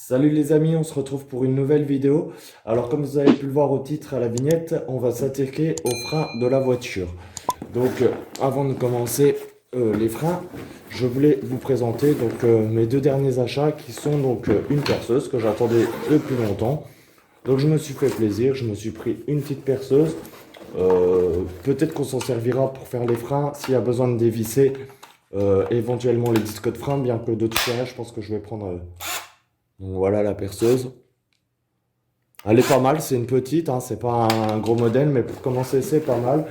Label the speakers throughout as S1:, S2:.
S1: Salut les amis, on se retrouve pour une nouvelle vidéo. Alors comme vous avez pu le voir au titre, à la vignette, on va s'attaquer aux freins de la voiture. Donc avant de commencer les freins, je voulais vous présenter mes deux derniers achats qui sont une perceuse que j'attendais depuis longtemps. Donc je me suis fait plaisir, je me suis pris une petite perceuse. Peut-être qu'on s'en servira pour faire les freins s'il y a besoin de dévisser éventuellement les disques de frein, bien que de toute manière je pense que je vais prendre... Donc voilà la perceuse. Elle est pas mal, c'est une petite, hein, c'est pas un gros modèle, mais pour commencer c'est pas mal.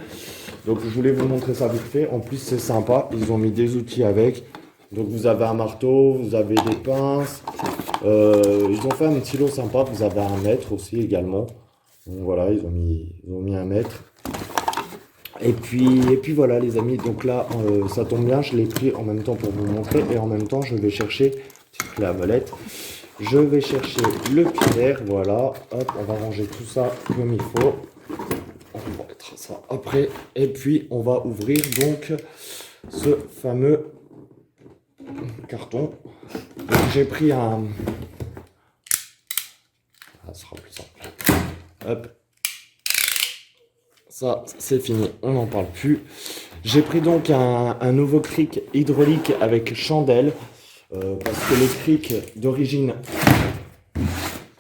S1: Donc je voulais vous montrer ça vite fait. En plus c'est sympa, ils ont mis des outils avec. Donc vous avez un marteau, vous avez des pinces. Ils ont fait un stylo sympa, vous avez un mètre aussi également. Donc voilà, ils ont mis un mètre. Et puis voilà les amis, donc là ça tombe bien, je l'ai pris en même temps pour vous montrer. Et en même temps je vais chercher, petite clé à molette. Je vais chercher le pied, voilà, hop, on va ranger tout ça comme il faut. On va mettre ça après. Et puis, on va ouvrir donc ce fameux carton. Donc, j'ai pris un... Ah, ça sera plus simple. Hop. Ça, c'est fini, on n'en parle plus. J'ai pris donc un nouveau cric hydraulique avec chandelle. Parce que le cric d'origine...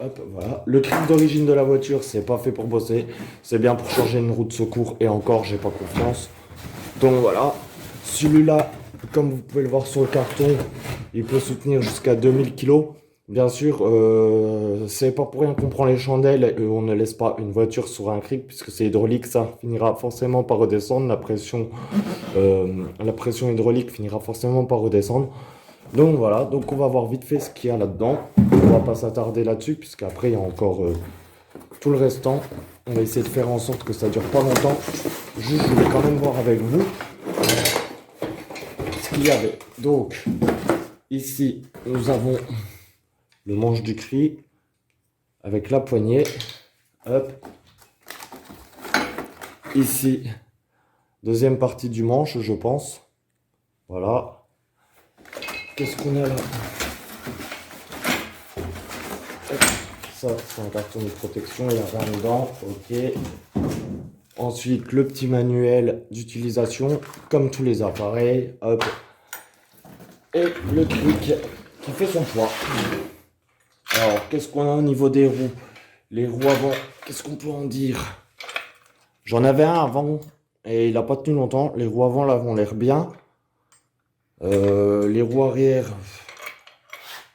S1: Hop, voilà. Le cric d'origine de la voiture, c'est pas fait pour bosser. C'est bien pour changer une roue de secours. Et encore, j'ai pas confiance. Donc voilà. Celui-là, comme vous pouvez le voir sur le carton, il peut soutenir jusqu'à 2000 kg. Bien sûr, c'est pas pour rien qu'on prend les chandelles et on ne laisse pas une voiture sur un cric, puisque c'est hydraulique, ça finira forcément par redescendre. La pression hydraulique finira forcément par redescendre. Donc voilà, donc on va voir vite fait ce qu'il y a là-dedans. On va pas s'attarder là-dessus, puisqu'après il y a encore tout le restant. On va essayer de faire en sorte que ça dure pas longtemps. Juste, je voulais quand même voir avec vous ce qu'il y avait. Donc, ici, nous avons le manche du cri avec la poignée. Hop. Ici, deuxième partie du manche, je pense. Voilà. Qu'est-ce qu'on a là? Ça, c'est un carton de protection, il n'y a rien dedans. Ok. Ensuite, le petit manuel d'utilisation, comme tous les appareils. Hop. Et le cric qui fait son poids. Alors, qu'est-ce qu'on a au niveau des roues? Les roues avant, qu'est-ce qu'on peut en dire? J'en avais un avant et il n'a pas tenu longtemps. Les roues avant, là, ont l'air bien. Les roues arrière,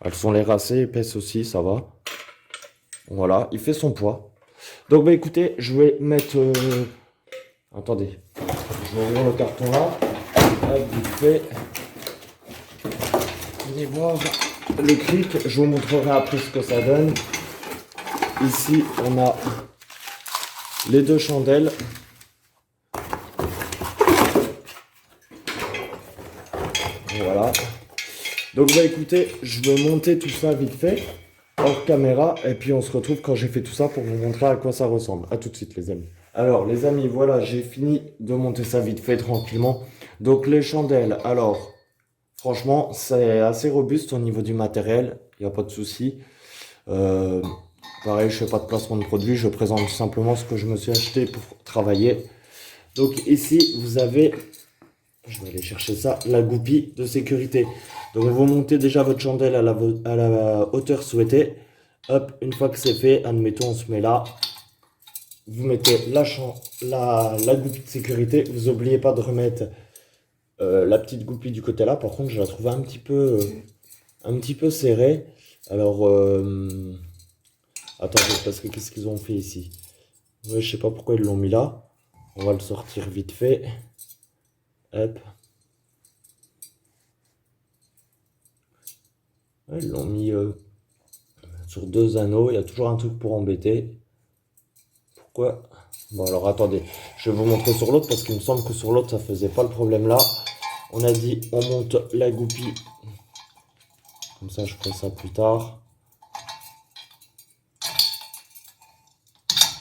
S1: elles sont l'air assez épaisses aussi, ça va. Voilà, il fait son poids. Donc, bah écoutez, je vais mettre... Attendez, je vais ouvrir le carton là. Hop, vite fait. Venez voir le cric, je vous montrerai après ce que ça donne. Ici, on a les deux chandelles. Voilà. Donc bah écoutez, je vais monter tout ça vite fait, hors caméra, et puis on se retrouve quand j'ai fait tout ça pour vous montrer à quoi ça ressemble. A tout de suite les amis. Alors les amis, voilà, j'ai fini de monter ça vite fait tranquillement. Donc les chandelles, alors, franchement, c'est assez robuste au niveau du matériel, il n'y a pas de souci. Pareil, je fais pas de placement de produit, je présente tout simplement ce que je me suis acheté pour travailler. Donc ici, vous avez, je vais aller chercher ça, la goupille de sécurité. Donc vous montez déjà votre chandelle à la hauteur souhaitée. Hop, une fois que c'est fait, admettons on se met là. Vous mettez la goupille de sécurité. Vous n'oubliez pas de remettre la petite goupille du côté là. Par contre, je la trouve un petit peu serrée. Alors, attendez, parce que qu'est-ce qu'ils ont fait ici? Ouais, je sais pas pourquoi ils l'ont mis là. On va le sortir vite fait. Hop. Ouais, ils l'ont mis sur deux anneaux. Il y a toujours un truc pour embêter. Pourquoi? Bon, alors attendez. Je vais vous montrer sur l'autre parce qu'il me semble que sur l'autre, ça faisait pas le problème là. On a dit, on monte la goupille. Comme ça, je ferai ça plus tard.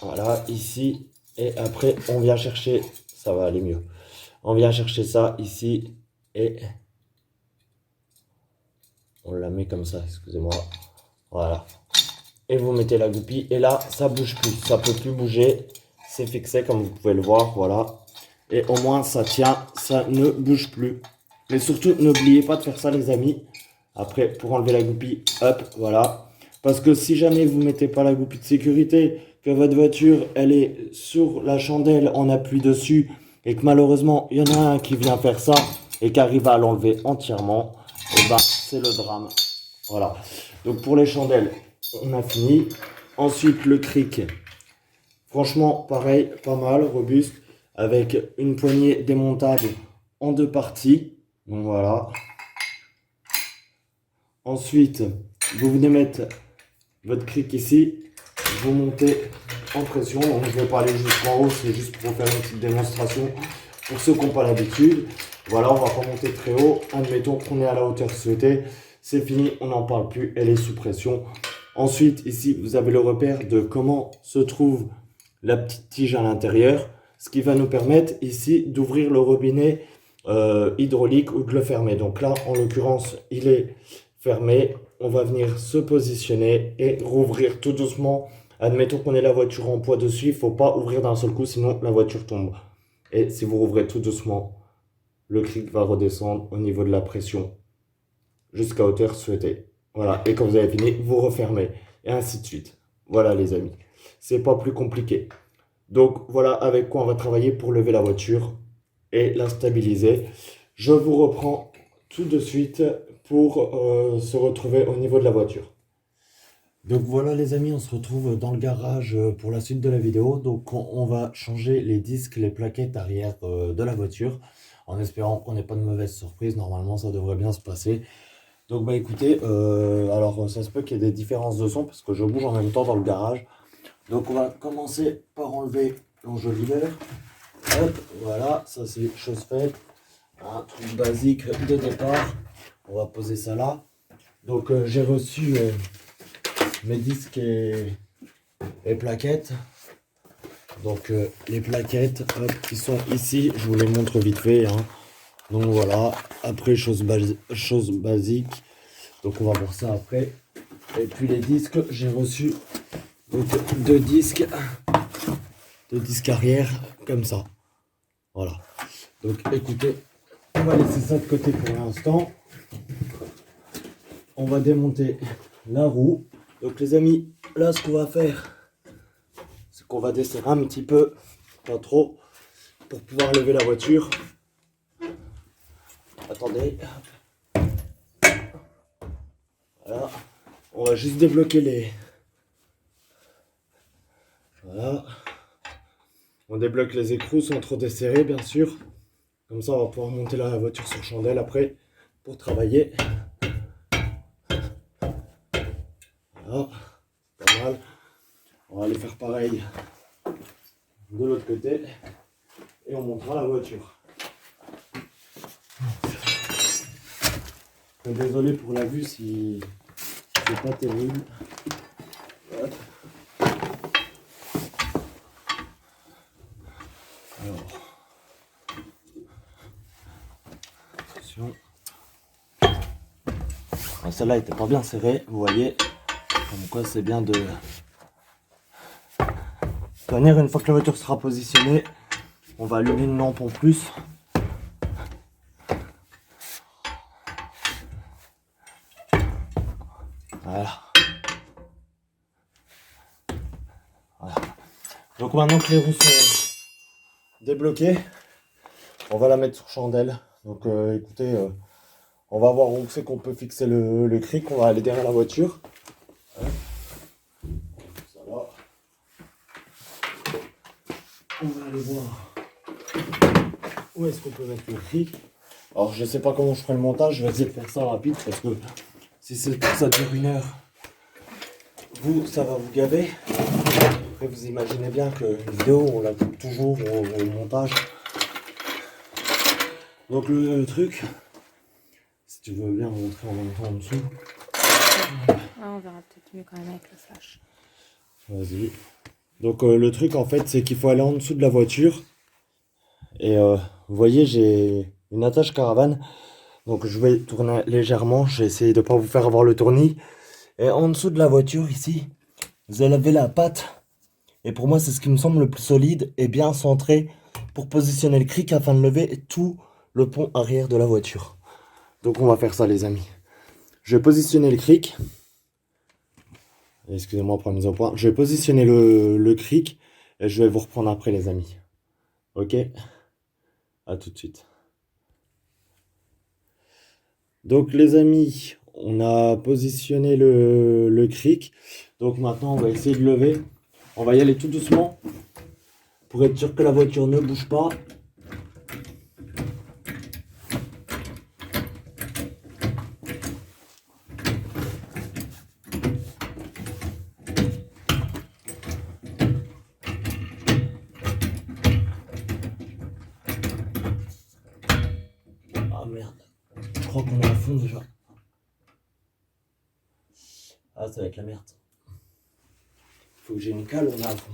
S1: Voilà, ici. Et après, on vient chercher... Ça va aller mieux. On vient chercher ça ici. Et... on la met comme ça, excusez-moi. Voilà. Et vous mettez la goupille. Et là, ça bouge plus. Ça peut plus bouger. C'est fixé comme vous pouvez le voir. Voilà. Et au moins, ça tient. Ça ne bouge plus. Mais surtout, n'oubliez pas de faire ça, les amis. Après, pour enlever la goupille, hop, voilà. Parce que si jamais vous mettez pas la goupille de sécurité, que votre voiture, elle est sur la chandelle, on appuie dessus, et que malheureusement, il y en a un qui vient faire ça, et qui arrive à l'enlever entièrement, et bah, c'est le drame. Voilà. Donc pour les chandelles, on a fini. Ensuite, le cric. Franchement, pareil, pas mal, robuste, avec une poignée démontable en deux parties. Donc voilà. Ensuite, vous venez mettre votre cric ici. Vous montez en pression. Donc je ne vais pas aller jusqu'en haut, c'est juste pour vous faire une petite démonstration. Pour ceux qui n'ont pas l'habitude, voilà, on va pas monter très haut. Admettons qu'on est à la hauteur souhaitée. C'est fini, on n'en parle plus, elle est sous pression. Ensuite, ici, vous avez le repère de comment se trouve la petite tige à l'intérieur. Ce qui va nous permettre ici d'ouvrir le robinet hydraulique ou de le fermer. Donc là, en l'occurrence, il est fermé. On va venir se positionner et rouvrir tout doucement. Admettons qu'on ait la voiture en poids dessus, il ne faut pas ouvrir d'un seul coup, sinon la voiture tombe. Et si vous rouvrez tout doucement, le cric va redescendre au niveau de la pression jusqu'à hauteur souhaitée. Voilà, et quand vous avez fini, vous refermez, et ainsi de suite. Voilà les amis, c'est pas plus compliqué. Donc voilà avec quoi on va travailler pour lever la voiture et la stabiliser. Je vous reprends tout de suite pour se retrouver au niveau de la voiture. Donc voilà les amis, on se retrouve dans le garage pour la suite de la vidéo. Donc on va changer les disques, les plaquettes arrière de la voiture, en espérant qu'on n'ait pas de mauvaise surprise. Normalement ça devrait bien se passer. Donc bah écoutez, alors ça se peut qu'il y ait des différences de son parce que je bouge en même temps dans le garage. Donc on va commencer par enlever l'enjoliveur. Hop, voilà, ça c'est chose faite. Un truc basique de départ. On va poser ça là. Donc j'ai reçu mes disques et plaquettes. Donc les plaquettes, hop, qui sont ici, je vous les montre vite fait. Hein. Donc voilà, après chose basique. Donc on va voir ça après. Et puis les disques, j'ai reçu donc, deux disques arrière comme ça. Voilà. Donc écoutez, on va laisser ça de côté pour l'instant. On va démonter la roue. Donc les amis, là ce qu'on va faire, c'est qu'on va desserrer un petit peu, pas trop, pour pouvoir lever la voiture. Attendez. Voilà. On va juste débloquer les... Voilà. On débloque les écrous sans trop desserrer, bien sûr. Comme ça, on va pouvoir monter la voiture sur chandelle après pour travailler. Voilà. Pas mal. On va aller faire pareil de l'autre côté. Et on montera la voiture. Désolé pour la vue si c'est pas terrible. Hop. Alors, attention. Celle-là était pas bien serrée, vous voyez. Comme quoi c'est bien de tenir. Une fois que la voiture sera positionnée, on va allumer une lampe en plus. Voilà. Voilà. Donc maintenant que les roues sont débloquées, on va la mettre sur chandelle. Donc écoutez, on va voir où c'est qu'on peut fixer le cric. On va aller derrière la voiture. Ça va. On va aller voir où est-ce qu'on peut mettre le cric. Alors je sais pas comment je ferai le montage, je vais essayer de faire ça rapide parce que si ça dure une heure, ça va vous gaver. Après vous imaginez bien qu'une vidéo on la coupe toujours au montage. Donc le truc, si tu veux bien montrer en même temps en dessous.
S2: Ah, on verra peut-être mieux quand même avec le flash.
S1: Vas-y. Donc le truc en fait c'est qu'il faut aller en dessous de la voiture. Et vous voyez j'ai une attache caravane. Donc je vais tourner légèrement. J'ai essayé de ne pas vous faire avoir le tournis. Et en dessous de la voiture, ici, vous avez la patte. Et pour moi, c'est ce qui me semble le plus solide et bien centré pour positionner le cric afin de lever tout le pont arrière de la voiture. Donc on va faire ça, les amis. Je vais positionner le cric. Excusez-moi pour la mise au point. Je vais positionner le cric et je vais vous reprendre après, les amis. Ok? À tout de suite. Donc les amis, on a positionné le cric. Donc maintenant, on va essayer de lever. On va y aller tout doucement pour être sûr que la voiture ne bouge pas. Ah merde, je crois qu'on est à fond déjà. Ah, ça va être la merde. Faut que j'ai une cale, on est à fond.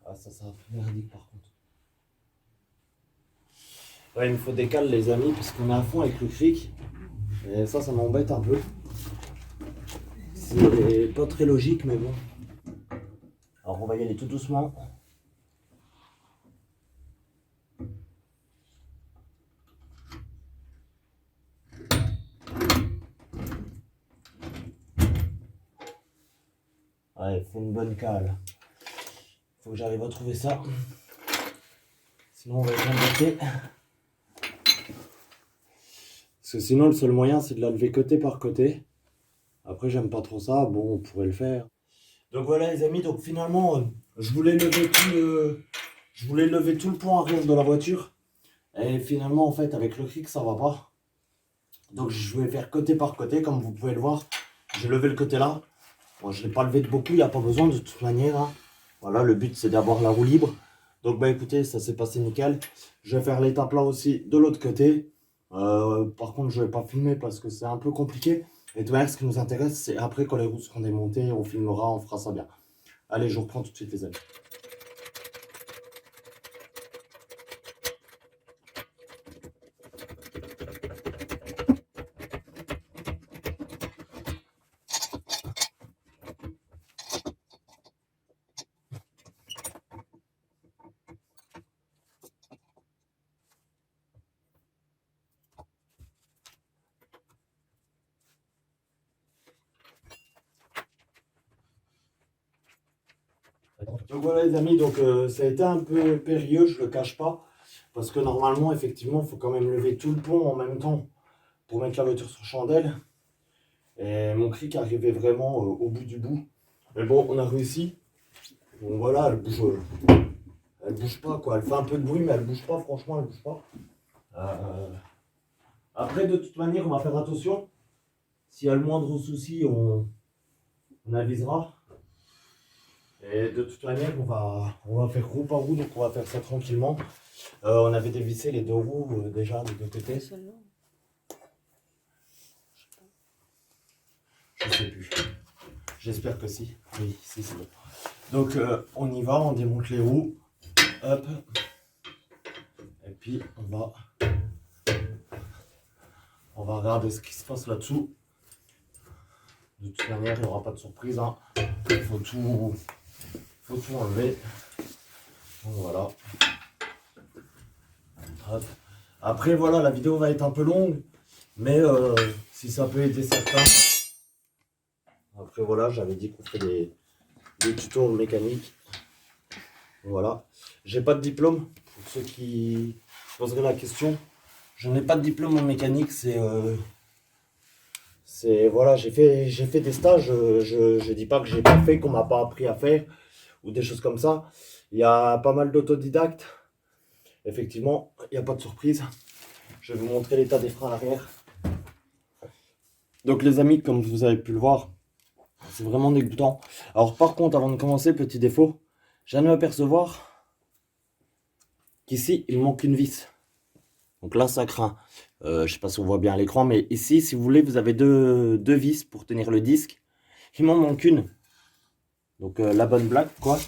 S1: Ah, ça va être merdique par contre. Ouais, il me faut des cales, les amis, parce qu'on est à fond avec le cric. Et ça m'embête un peu. C'est pas très logique, mais bon. Alors, on va y aller tout doucement. Ouais, il faut une bonne cale. Faut que j'arrive à trouver ça. Sinon, on va être embêté. Parce que sinon, le seul moyen, c'est de la lever côté par côté. Après, j'aime pas trop ça. Bon, on pourrait le faire. Donc voilà, les amis. Donc finalement, je voulais lever tout le pont arrière de la voiture. Et finalement, en fait, avec le cric, ça va pas. Donc je vais faire côté par côté, comme vous pouvez le voir. J'ai levé le côté là. Bon, je ne l'ai pas levé de beaucoup, il n'y a pas besoin de toute manière. Hein. Voilà, le but c'est d'avoir la roue libre. Donc bah écoutez, ça s'est passé nickel. Je vais faire l'étape là aussi de l'autre côté. Par contre, je ne vais pas filmer parce que c'est un peu compliqué. Et de toute manière, ce qui nous intéresse, c'est après quand les roues seront démontées, on filmera, on fera ça bien. Allez, je reprends tout de suite, les amis. Donc voilà, les amis, donc ça a été un peu périlleux, je le cache pas, parce que normalement, effectivement, il faut quand même lever tout le pont en même temps pour mettre la voiture sur chandelle. Et mon cric arrivait vraiment au bout du bout. Mais bon, on a réussi. Bon voilà, elle bouge pas quoi. Elle fait un peu de bruit, mais elle bouge pas. Franchement, elle bouge pas. Après, de toute manière, on va faire attention. S'il y a le moindre souci, on avisera. Et de toute manière, on va faire roue par roue, donc on va faire ça tranquillement. On avait dévissé les deux roues déjà des deux côtés. Je sais plus. J'espère que si. Oui, si, c'est bon. Donc on y va, on démonte les roues. Hop. Et puis on va regarder ce qui se passe là-dessous. De toute manière, il n'y aura pas de surprise. Hein. Il faut tout enlever. Donc voilà. Hop. Après voilà, la vidéo va être un peu longue. Mais si ça peut aider certains. Après voilà, j'avais dit qu'on fait des tutos en mécanique. Voilà. J'ai pas de diplôme. Pour ceux qui poseraient la question. Je n'ai pas de diplôme en mécanique. C'est voilà, j'ai fait des stages. Je dis pas que j'ai pas fait, qu'on m'a pas appris à faire. Ou des choses comme ça. Il y a pas mal d'autodidactes. Effectivement, il n'y a pas de surprise. Je vais vous montrer l'état des freins arrière. Donc les amis, comme vous avez pu le voir, c'est vraiment dégoûtant. Alors par contre, avant de commencer, petit défaut, je viens de m'apercevoir qu'ici, il manque une vis. Donc là, ça craint. Je ne sais pas si on voit bien à l'écran, mais ici, si vous voulez, vous avez deux vis pour tenir le disque. Il m'en manque une. Donc la bonne blague, quoi.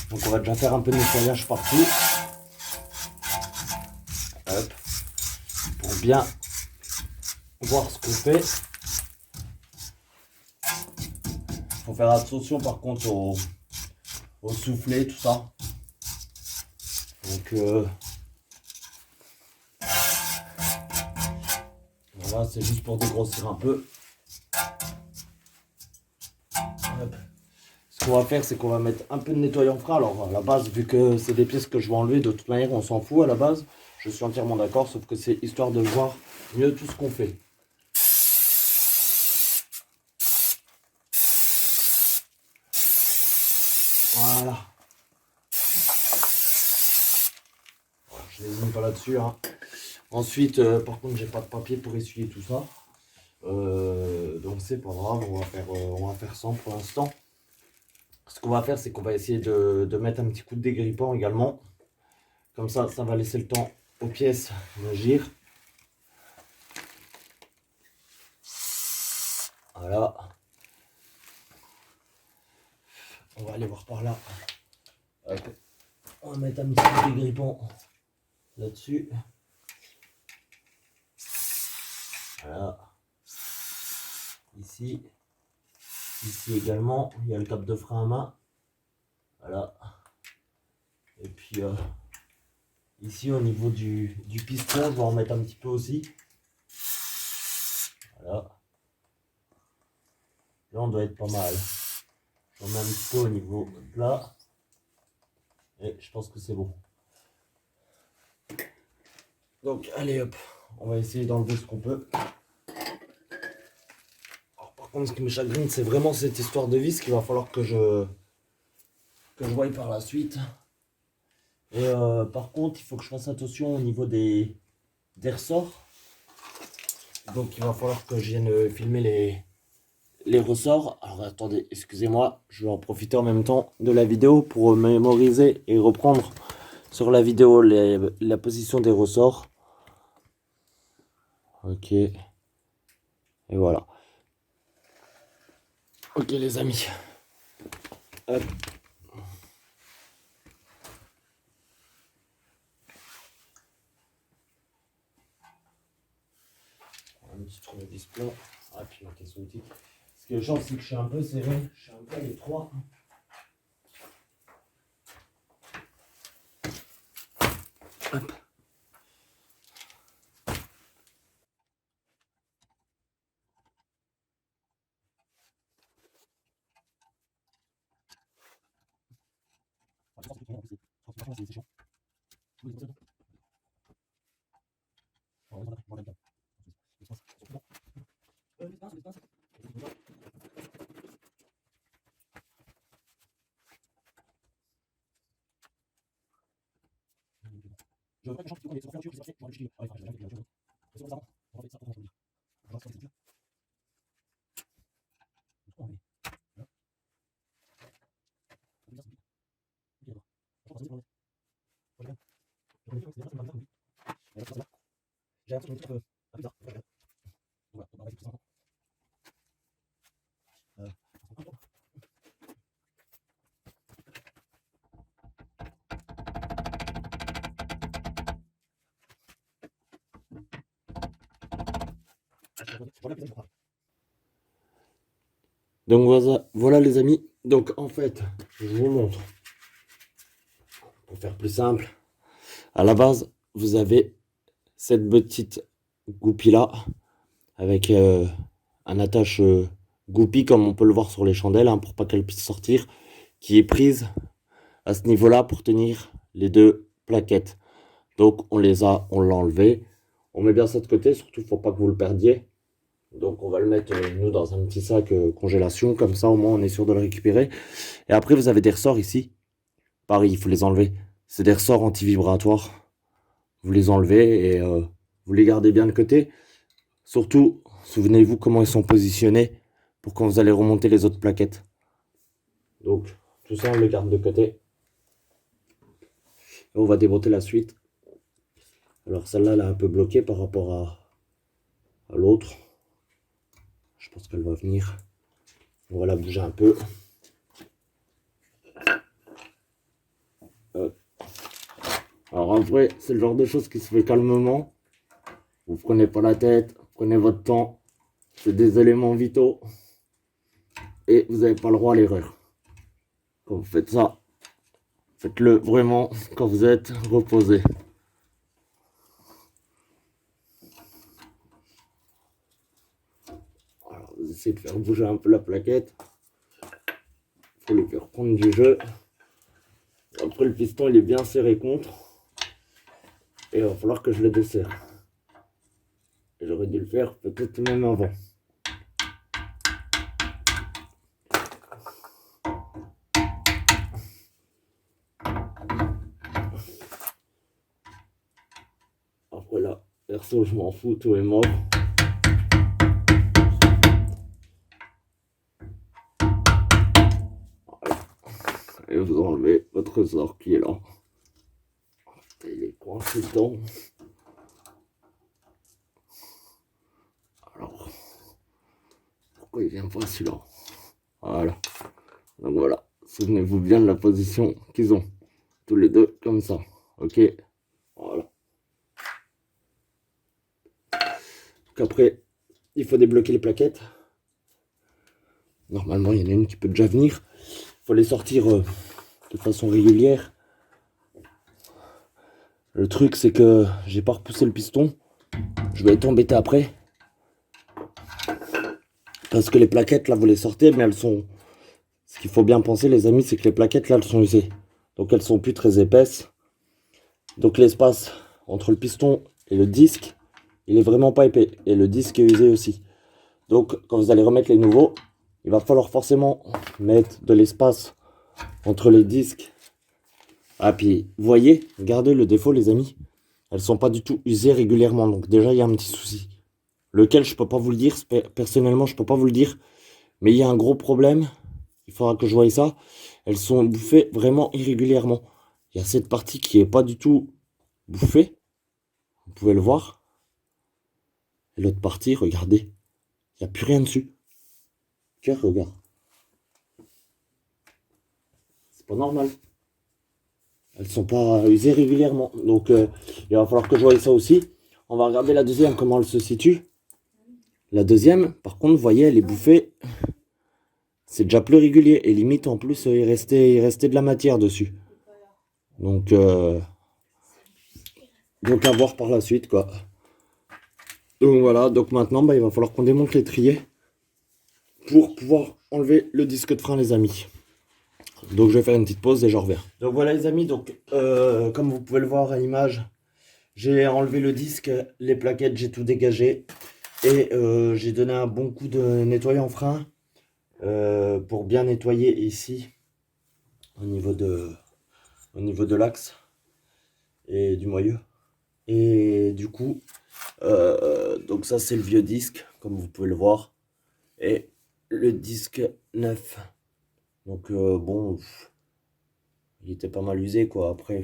S1: Donc on va déjà faire un peu de nettoyage partout. Hop. Pour bien voir ce qu'on fait. Faut faire attention par contre au soufflet, tout ça. Donc voilà, c'est juste pour dégrossir un peu. Hop. Ce qu'on va faire, c'est qu'on va mettre un peu de nettoyant frein. Alors à la base, vu que c'est des pièces que je vais enlever, de toute manière on s'en fout à la base. Je suis entièrement d'accord, sauf que c'est histoire de voir mieux tout ce qu'on fait. Voilà. Je n'hésite pas là-dessus. Hein. Ensuite, par contre, j'ai pas de papier pour essuyer tout ça. Donc c'est pas grave, on va faire sans pour l'instant. Ce qu'on va faire, c'est qu'on va essayer de mettre un petit coup de dégrippant également. Comme ça va laisser le temps aux pièces d'agir. Voilà. On va aller voir par là. Hop. On va mettre un petit coup de dégrippant là-dessus. Voilà. Ici. Ici également, il y a le cap de frein à main. Voilà. Et puis ici au niveau du piston, je vais en mettre un petit peu aussi. Voilà. Là on doit être pas mal. J'en mets un petit peu au niveau de là. Et je pense que c'est bon. Donc allez hop, on va essayer d'enlever ce qu'on peut. Alors, par contre, ce qui me chagrine, c'est vraiment cette histoire de vis qu'il va falloir que je voie par la suite. Et par contre, il faut que je fasse attention au niveau des ressorts. Donc il va falloir que je vienne filmer les ressorts. Alors attendez, excusez-moi, je vais en profiter en même temps de la vidéo pour mémoriser et reprendre sur la vidéo la position des ressorts. Ok. Et voilà. Ok les amis. Hop. Un petit tournevis plat. Ah puis ma caisse outil. Ce qui est chiant, c'est que je suis un peu serré. Je suis un peu à l'étroit. Hop. Donc voilà les amis. Donc en fait, je vous montre. Pour faire plus simple, à la base, vous avez cette petite goupille là avec un attache goupille comme on peut le voir sur les chandelles hein, pour pas qu'elle puisse sortir, qui est prise à ce niveau-là pour tenir les deux plaquettes. Donc on l'a enlevé. On met bien ça de côté, surtout faut pas que vous le perdiez. Donc on va le mettre nous dans un petit sac congélation, comme ça au moins on est sûr de le récupérer. Et après vous avez des ressorts ici. Pareil, il faut les enlever. C'est des ressorts anti-vibratoires. Vous les enlevez et vous les gardez bien de côté. Surtout, souvenez-vous comment ils sont positionnés pour quand vous allez remonter les autres plaquettes. Donc tout ça on le garde de côté. Et on va démonter la suite. Alors celle-là elle est un peu bloquée par rapport à l'autre. Je pense qu'elle va venir. On va la bouger un peu. Alors en vrai, c'est le genre de choses qui se fait calmement. Vous prenez pas la tête, Prenez votre temps. C'est des éléments vitaux. Et vous n'avez pas le droit à l'erreur. Quand vous faites ça, faites-le vraiment quand vous êtes reposé. Alors, vous essayez de faire bouger un peu la plaquette. Il faut lui faire prendre du jeu. Après, le piston, il est bien serré contre. Et il va falloir que je le desserre. Et j'aurais dû le faire peut-être même avant. Après là, perso, je m'en fous, tout est mort. Voilà. Et vous enlevez votre ressort qui est là. Il est coincé dedans. Alors, pourquoi il vient pas celui-là? Voilà. Donc voilà, souvenez-vous bien de la position qu'ils ont. Tous les deux comme ça. Ok. Voilà. Donc après, il faut débloquer les plaquettes. Normalement, il y en a une qui peut déjà venir. Il faut les sortir de façon régulière. Le truc, c'est que j'ai pas repoussé le piston. Je vais être embêté après. Parce que les plaquettes, là, vous les sortez, mais elles sont... Ce qu'il faut bien penser, les amis, c'est que les plaquettes, là, elles sont usées. Donc, elles sont plus très épaisses. Donc, l'espace entre le piston et le disque, il est vraiment pas épais. Et le disque est usé aussi. Donc, quand vous allez remettre les nouveaux, il va falloir forcément mettre de l'espace entre les disques. Ah, puis, vous voyez, regardez le défaut, les amis. Elles sont pas du tout usées régulièrement. Donc, déjà, il y a un petit souci. Lequel, je peux pas vous le dire. Personnellement, je peux pas vous le dire. Mais il y a un gros problème. Il faudra que je voie ça. Elles sont bouffées vraiment irrégulièrement. Il y a cette partie qui est pas du tout bouffée. Vous pouvez le voir. Et l'autre partie, regardez. Il n'y a plus rien dessus. Tiens, regarde. C'est pas normal. Elles sont pas usées régulièrement. Donc, il va falloir que je voie ça aussi. On va regarder la deuxième, comment elle se situe. La deuxième, par contre, vous voyez, elle est bouffée. C'est déjà plus régulier. Et limite, en plus, il restait de la matière dessus. Donc à voir par la suite, quoi. Donc voilà, donc maintenant, il va falloir qu'on démonte l'étrier pour pouvoir enlever le disque de frein, les amis. Donc je vais faire une petite pause et je reviens. Donc voilà, les amis, donc comme vous pouvez le voir à l'image, j'ai enlevé le disque, les plaquettes, j'ai tout dégagé. Et j'ai donné un bon coup de nettoyant frein pour bien nettoyer ici, au niveau de l'axe et du moyeu. Et du coup, donc ça c'est le vieux disque, comme vous pouvez le voir. Et le disque neuf. Donc bon, il était pas mal usé quoi. Après,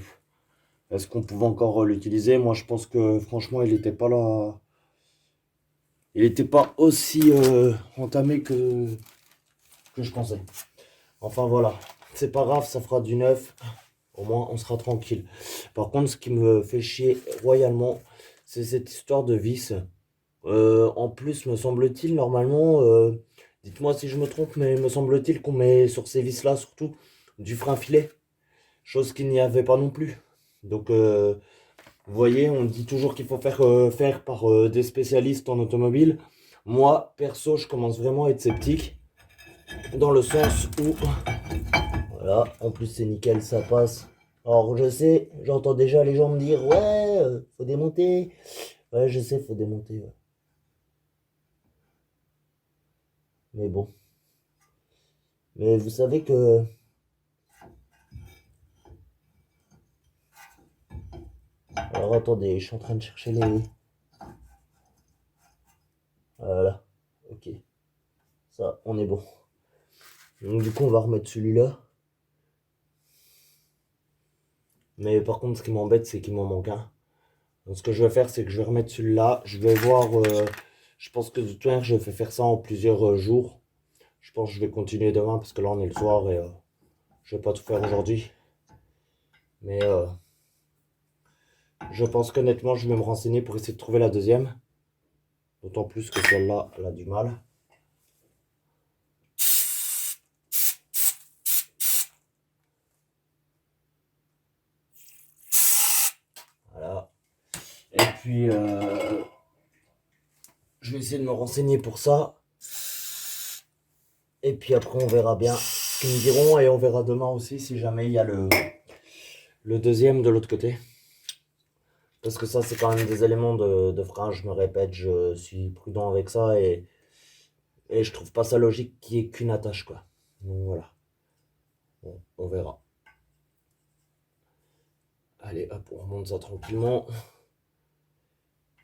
S1: est-ce qu'on pouvait encore l'utiliser? Moi je pense que franchement il était pas là. Il était pas aussi entamé que je pensais. Enfin voilà, c'est pas grave, ça fera du neuf. Au moins on sera tranquille. Par contre, ce qui me fait chier royalement, c'est cette histoire de vis. En plus, me semble-t-il, normalement, dites-moi si je me trompe, mais me semble-t-il qu'on met sur ces vis-là surtout du frein filet. Chose qu'il n'y avait pas non plus. Donc, vous voyez, on dit toujours qu'il faut faire par des spécialistes en automobile. Moi, perso, je commence vraiment à être sceptique. Dans le sens où... Voilà, en plus c'est nickel, ça passe. Alors je sais, j'entends déjà les gens me dire, ouais, faut démonter. Ouais, je sais, faut démonter. Ouais. Mais bon. Mais vous savez que... Alors attendez, je suis en train de chercher les... Voilà, ok. Ça, on est bon. Donc du coup, on va remettre celui-là. Mais par contre, ce qui m'embête, c'est qu'il m'en manque un. Donc ce que je vais faire, c'est que je vais remettre celui-là. Je vais voir... je pense que de toute manière, je vais faire ça en plusieurs jours. Je pense que je vais continuer demain parce que là, on est le soir et je vais pas tout faire aujourd'hui. Mais je pense qu'honnêtement, je vais me renseigner pour essayer de trouver la deuxième. D'autant plus que celle-là, elle a du mal. Voilà. Et puis, je vais essayer de me renseigner pour ça. Et puis après, on verra bien ce qu'ils me diront. Et on verra demain aussi si jamais il y a le deuxième de l'autre côté. Parce que ça, c'est quand même des éléments de frein. Je me répète, je suis prudent avec ça. Et je trouve pas ça logique qu'il n'y ait qu'une attache, quoi. Donc voilà. Bon, on verra. Allez, hop, on remonte ça tranquillement.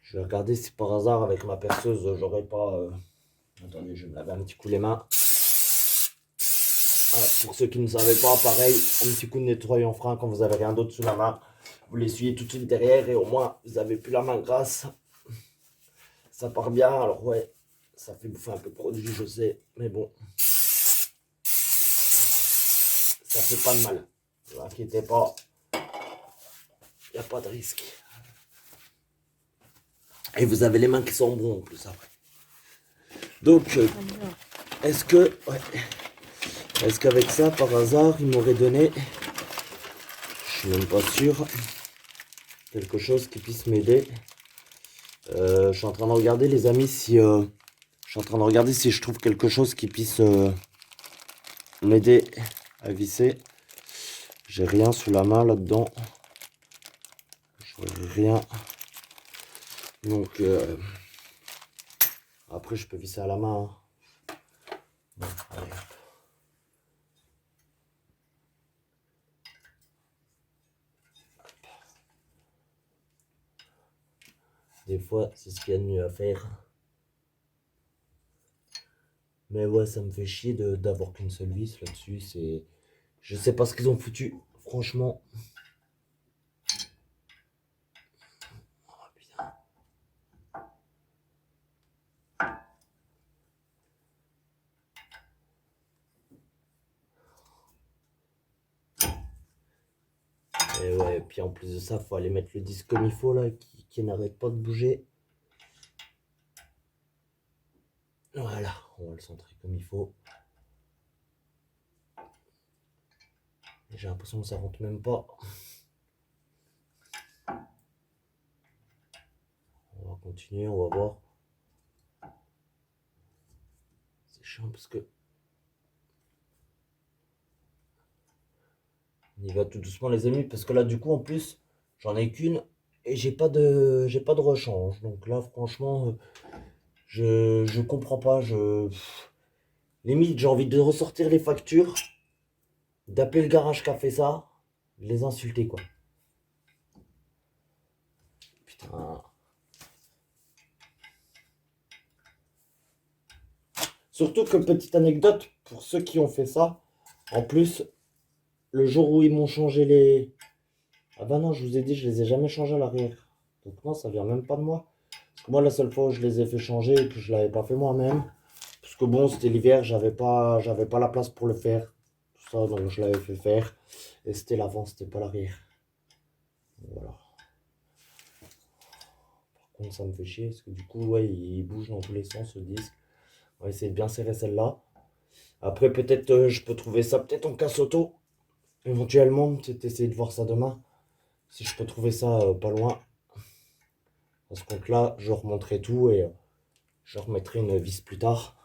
S1: Je vais regarder si par hasard, avec ma perceuse, j'aurais pas... Attendez, je vais me laver un petit coup les mains. Voilà, pour ceux qui ne savaient pas, pareil, un petit coup de nettoyant frein quand vous avez rien d'autre sous la main. Vous l'essuyez tout de suite derrière et au moins, vous avez plus la main grasse. Ça part bien, alors ouais, ça fait bouffer un peu de produit, je sais, mais bon. Ça fait pas de mal. Ne vous inquiétez pas, il n'y a pas de risque. Et vous avez les mains qui sont bonnes en plus après. Donc, est-ce qu'avec ça, par hasard, il m'aurait donné, je suis même pas sûr, quelque chose qui puisse m'aider. Je suis en train de regarder, les amis, si je trouve quelque chose qui puisse m'aider à visser. J'ai rien sous la main là-dedans. Je rien. Donc, après, je peux visser à la main. Hein. Bon, allez, hop. Des fois, c'est ce qu'il y a de mieux à faire. Mais ouais, ça me fait chier d'avoir qu'une seule vis là-dessus. Je sais pas ce qu'ils ont foutu, franchement. Oh, putain. Et ouais, puis en plus de ça, faut aller mettre le disque comme il faut là, qui n'arrête pas de bouger. Voilà, on va le centrer comme il faut. J'ai l'impression que ça rentre même pas. On va continuer, on va voir. C'est chiant parce que on y va tout doucement les amis, parce que là du coup en plus j'en ai qu'une et j'ai pas de rechange. Donc là franchement je comprends pas, limite j'ai envie de ressortir les factures, d'appeler le garage qui a fait ça, de les insulter quoi. Putain. Surtout que petite anecdote pour ceux qui ont fait ça, en plus le jour où ils m'ont changé les... Ah bah non, je vous ai dit, je les ai jamais changés à l'arrière. Donc non, ça vient même pas de moi. Parce que moi, la seule fois où je les ai fait changer et que je l'avais pas fait moi-même, parce que bon, c'était l'hiver, j'avais pas la place pour le faire. Tout ça, donc je l'avais fait faire. Et c'était l'avant, c'était pas l'arrière. Voilà. Par contre, ça me fait chier, parce que du coup, ouais, il bouge dans tous les sens, ce disque. On va essayer de bien serrer celle-là. Après, peut-être, je peux trouver ça peut-être en casse auto. Éventuellement, peut-être essayer de voir ça demain. Si je peux trouver ça pas loin. À ce compte-là, je remonterai tout et je remettrai une vis plus tard.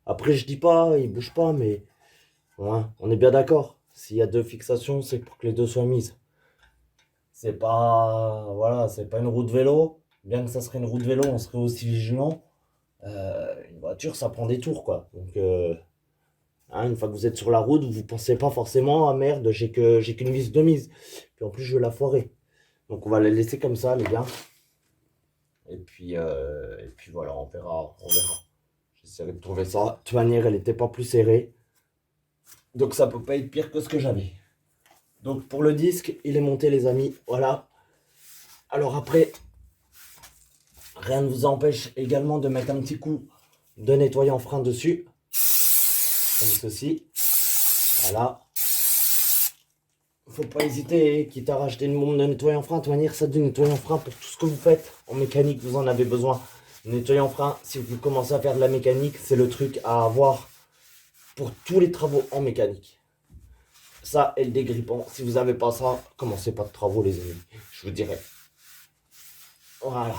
S1: Après, je dis pas, il bouge pas, mais ouais, on est bien d'accord. S'il y a deux fixations, c'est pour que les deux soient mises. C'est pas, voilà, c'est pas une roue de vélo. Bien que ça serait une roue de vélo, on serait aussi vigilant. Une voiture, ça prend des tours, quoi. Donc, hein, une fois que vous êtes sur la route, vous pensez pas forcément, ah merde, j'ai qu'une vis de mise. Puis en plus, je vais la foirer. Donc, on va la laisser comme ça, les gars. Et puis voilà, on verra. J'essaierai de trouver ça. De toute manière, elle n'était pas plus serrée. Donc ça peut pas être pire que ce que j'avais. Donc pour le disque, il est monté les amis. Voilà. Alors après, rien ne vous empêche également de mettre un petit coup de nettoyant frein dessus. Comme ceci. Voilà. Faut pas hésiter, quitte à racheter une bombe de nettoyant frein. De toute manière, ça de nettoyant frein pour tout ce que vous faites. En mécanique, vous en avez besoin. nettoyant frein, si vous commencez à faire de la mécanique, c'est le truc à avoir pour tous les travaux en mécanique. Ça et le dégrippant. Si vous n'avez pas ça, commencez pas de travaux, les amis. Je vous dirais. Voilà.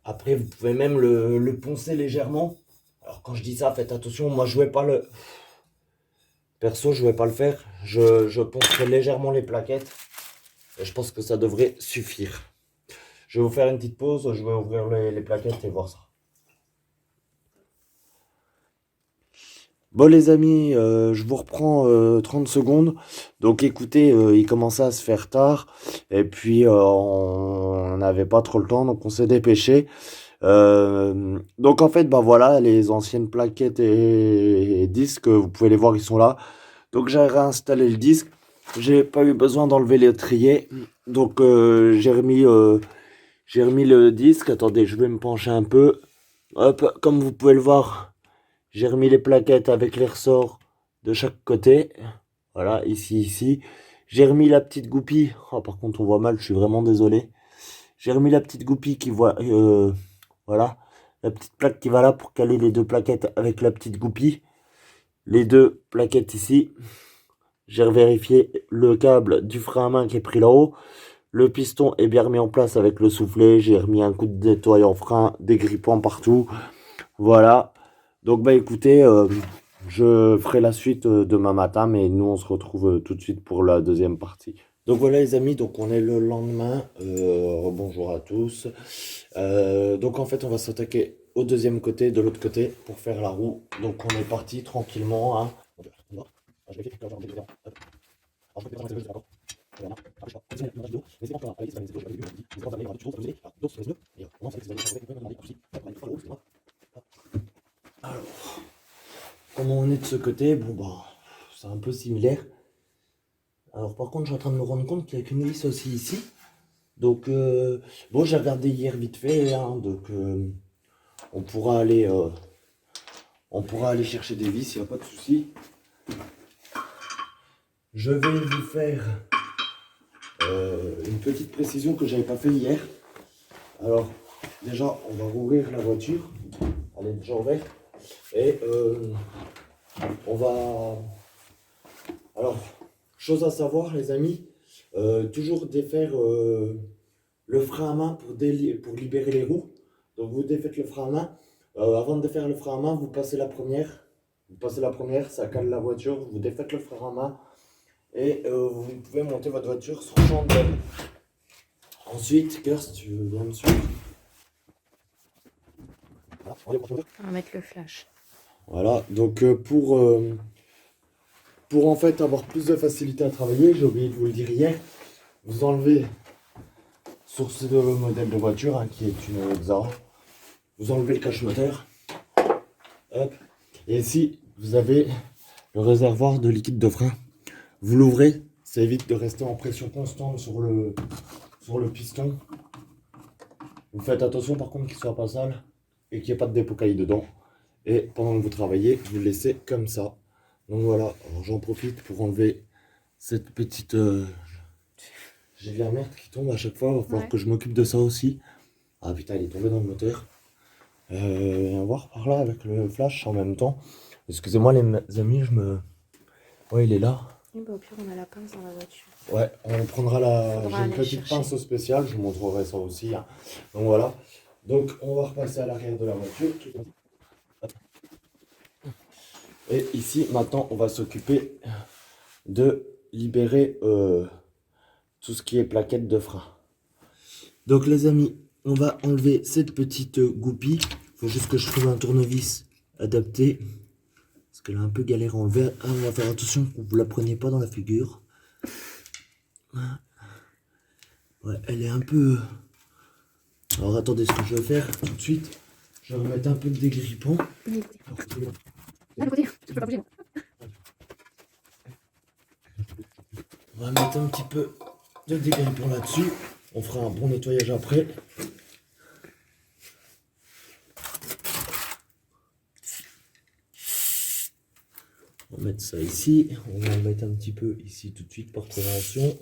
S1: Après, vous pouvez même le poncer légèrement. Alors, quand je dis ça, faites attention. Moi, je ne vais pas le... Perso, je ne vais pas le faire. Je poncerai légèrement les plaquettes. Et je pense que ça devrait suffire. Je vais vous faire une petite pause. Je vais ouvrir les plaquettes et voir ça. Bon les amis, je vous reprends 30 secondes. Donc écoutez, il commençait à se faire tard. Et puis on n'avait pas trop le temps, donc on s'est dépêché. Donc en fait, bah voilà, les anciennes plaquettes et disques, vous pouvez les voir, ils sont là. Donc j'ai réinstallé le disque. J'ai pas eu besoin d'enlever l'étrier. Donc j'ai remis le disque. Attendez, je vais me pencher un peu. Hop, comme vous pouvez le voir. J'ai remis les plaquettes avec les ressorts de chaque côté. Voilà, ici. J'ai remis la petite goupille. Oh, par contre, on voit mal, je suis vraiment désolé. J'ai remis la petite goupille qui voit... voilà. La petite plaque qui va là pour caler les deux plaquettes avec la petite goupille. Les deux plaquettes ici. J'ai vérifié le câble du frein à main qui est pris là-haut. Le piston est bien remis en place avec le soufflet. J'ai remis un coup de nettoyant frein, dégrippant partout. Voilà. Donc bah écoutez, je ferai la suite demain matin, mais nous on se retrouve tout de suite pour la deuxième partie. Donc voilà les amis, donc on est le lendemain, bonjour à tous. Donc en fait on va s'attaquer au deuxième côté, de l'autre côté, pour faire la roue. Donc on est parti tranquillement, hein. Alors, comment on est de ce côté, bon bah c'est un peu similaire. Alors par contre je suis en train de me rendre compte qu'il n'y a qu'une vis aussi ici. Donc bon, j'ai regardé hier vite fait, hein, donc on pourra aller chercher des vis, il n'y a pas de souci. Je vais vous faire une petite précision que j'avais pas fait hier. Alors déjà on va rouvrir la voiture, elle est déjà ouverte. Et on va... Alors, chose à savoir les amis, toujours défaire le frein à main pour libérer les roues. Donc vous défaites le frein à main. Avant de défaire le frein à main, vous passez la première. Vous passez la première, ça cale la voiture. Vous défaites le frein à main. Et vous pouvez monter votre voiture sur chandelle. Ensuite, Kirst, tu viens me suivre. Voilà,
S2: On va mettre le flash.
S1: Voilà, donc pour en fait avoir plus de facilité à travailler, j'ai oublié de vous le dire hier, vous enlevez sur ce modèle de voiture, hein, qui est une Xara, vous enlevez le cache-moteur, hop, et ici vous avez le réservoir de liquide de frein. Vous l'ouvrez, ça évite de rester en pression constante sur le piston. Vous faites attention par contre qu'il ne soit pas sale et qu'il n'y ait pas de dépôt caillis dedans. Et pendant que vous travaillez, vous le laissez comme ça. Donc voilà, j'en profite pour enlever cette petite... J'ai vu un merde qui tombe à chaque fois, il va falloir que je m'occupe de ça aussi. Ah putain, il est tombé dans le moteur. On va voir par là avec le flash en même temps. Excusez-moi les amis, je me... Ouais, il est là.
S2: Et bah, au pire, on a la pince dans la voiture.
S1: Ouais, on prendra la...
S2: Faudra
S1: J'ai une
S2: aller
S1: petite
S2: chercher.
S1: pince spéciale, je vous montrerai ça aussi, hein. Donc voilà. Donc on va repasser à l'arrière de la voiture. Et ici, maintenant, on va s'occuper de libérer tout ce qui est plaquettes de frein. Donc les amis, on va enlever cette petite goupille. Il faut juste que je trouve un tournevis adapté. Parce qu'elle a un peu galère à enlever. Ah, on va faire attention que vous ne la preniez pas dans la figure. Ouais, elle est un peu... Alors attendez, ce que je vais faire tout de suite, je vais remettre un peu de dégrippant. On va mettre un petit peu de dégrippant là-dessus. On fera un bon nettoyage après. On va mettre ça ici. On va en mettre un petit peu ici tout de suite par prévention.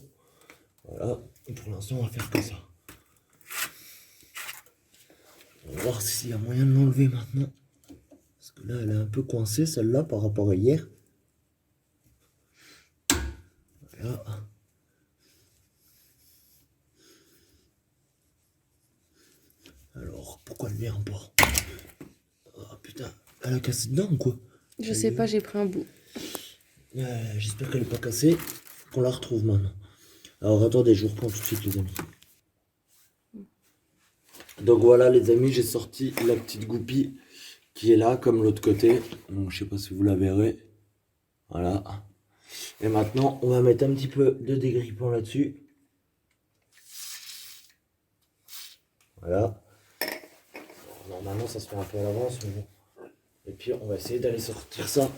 S1: Voilà. Et pour l'instant, on va faire comme ça. On va voir s'il y a moyen de l'enlever maintenant. Parce que là, elle est un peu coincée, celle-là, par rapport à hier. Voilà. Alors, pourquoi elle vient pas? Oh putain, elle a cassé dedans ou quoi?
S2: Je sais pas, j'ai pris un bout.
S1: J'espère qu'elle est pas cassée. Qu'on la retrouve maintenant. Alors attendez, je vous reprends tout de suite les amis. Donc voilà les amis, j'ai sorti la petite goupille qui est là comme l'autre côté. Donc je sais pas si vous la verrez. Voilà. Et maintenant on va mettre un petit peu de dégrippant là-dessus. Voilà. Alors, normalement ça se fait un peu à l'avance mais bon. Et puis on va essayer d'aller sortir ça.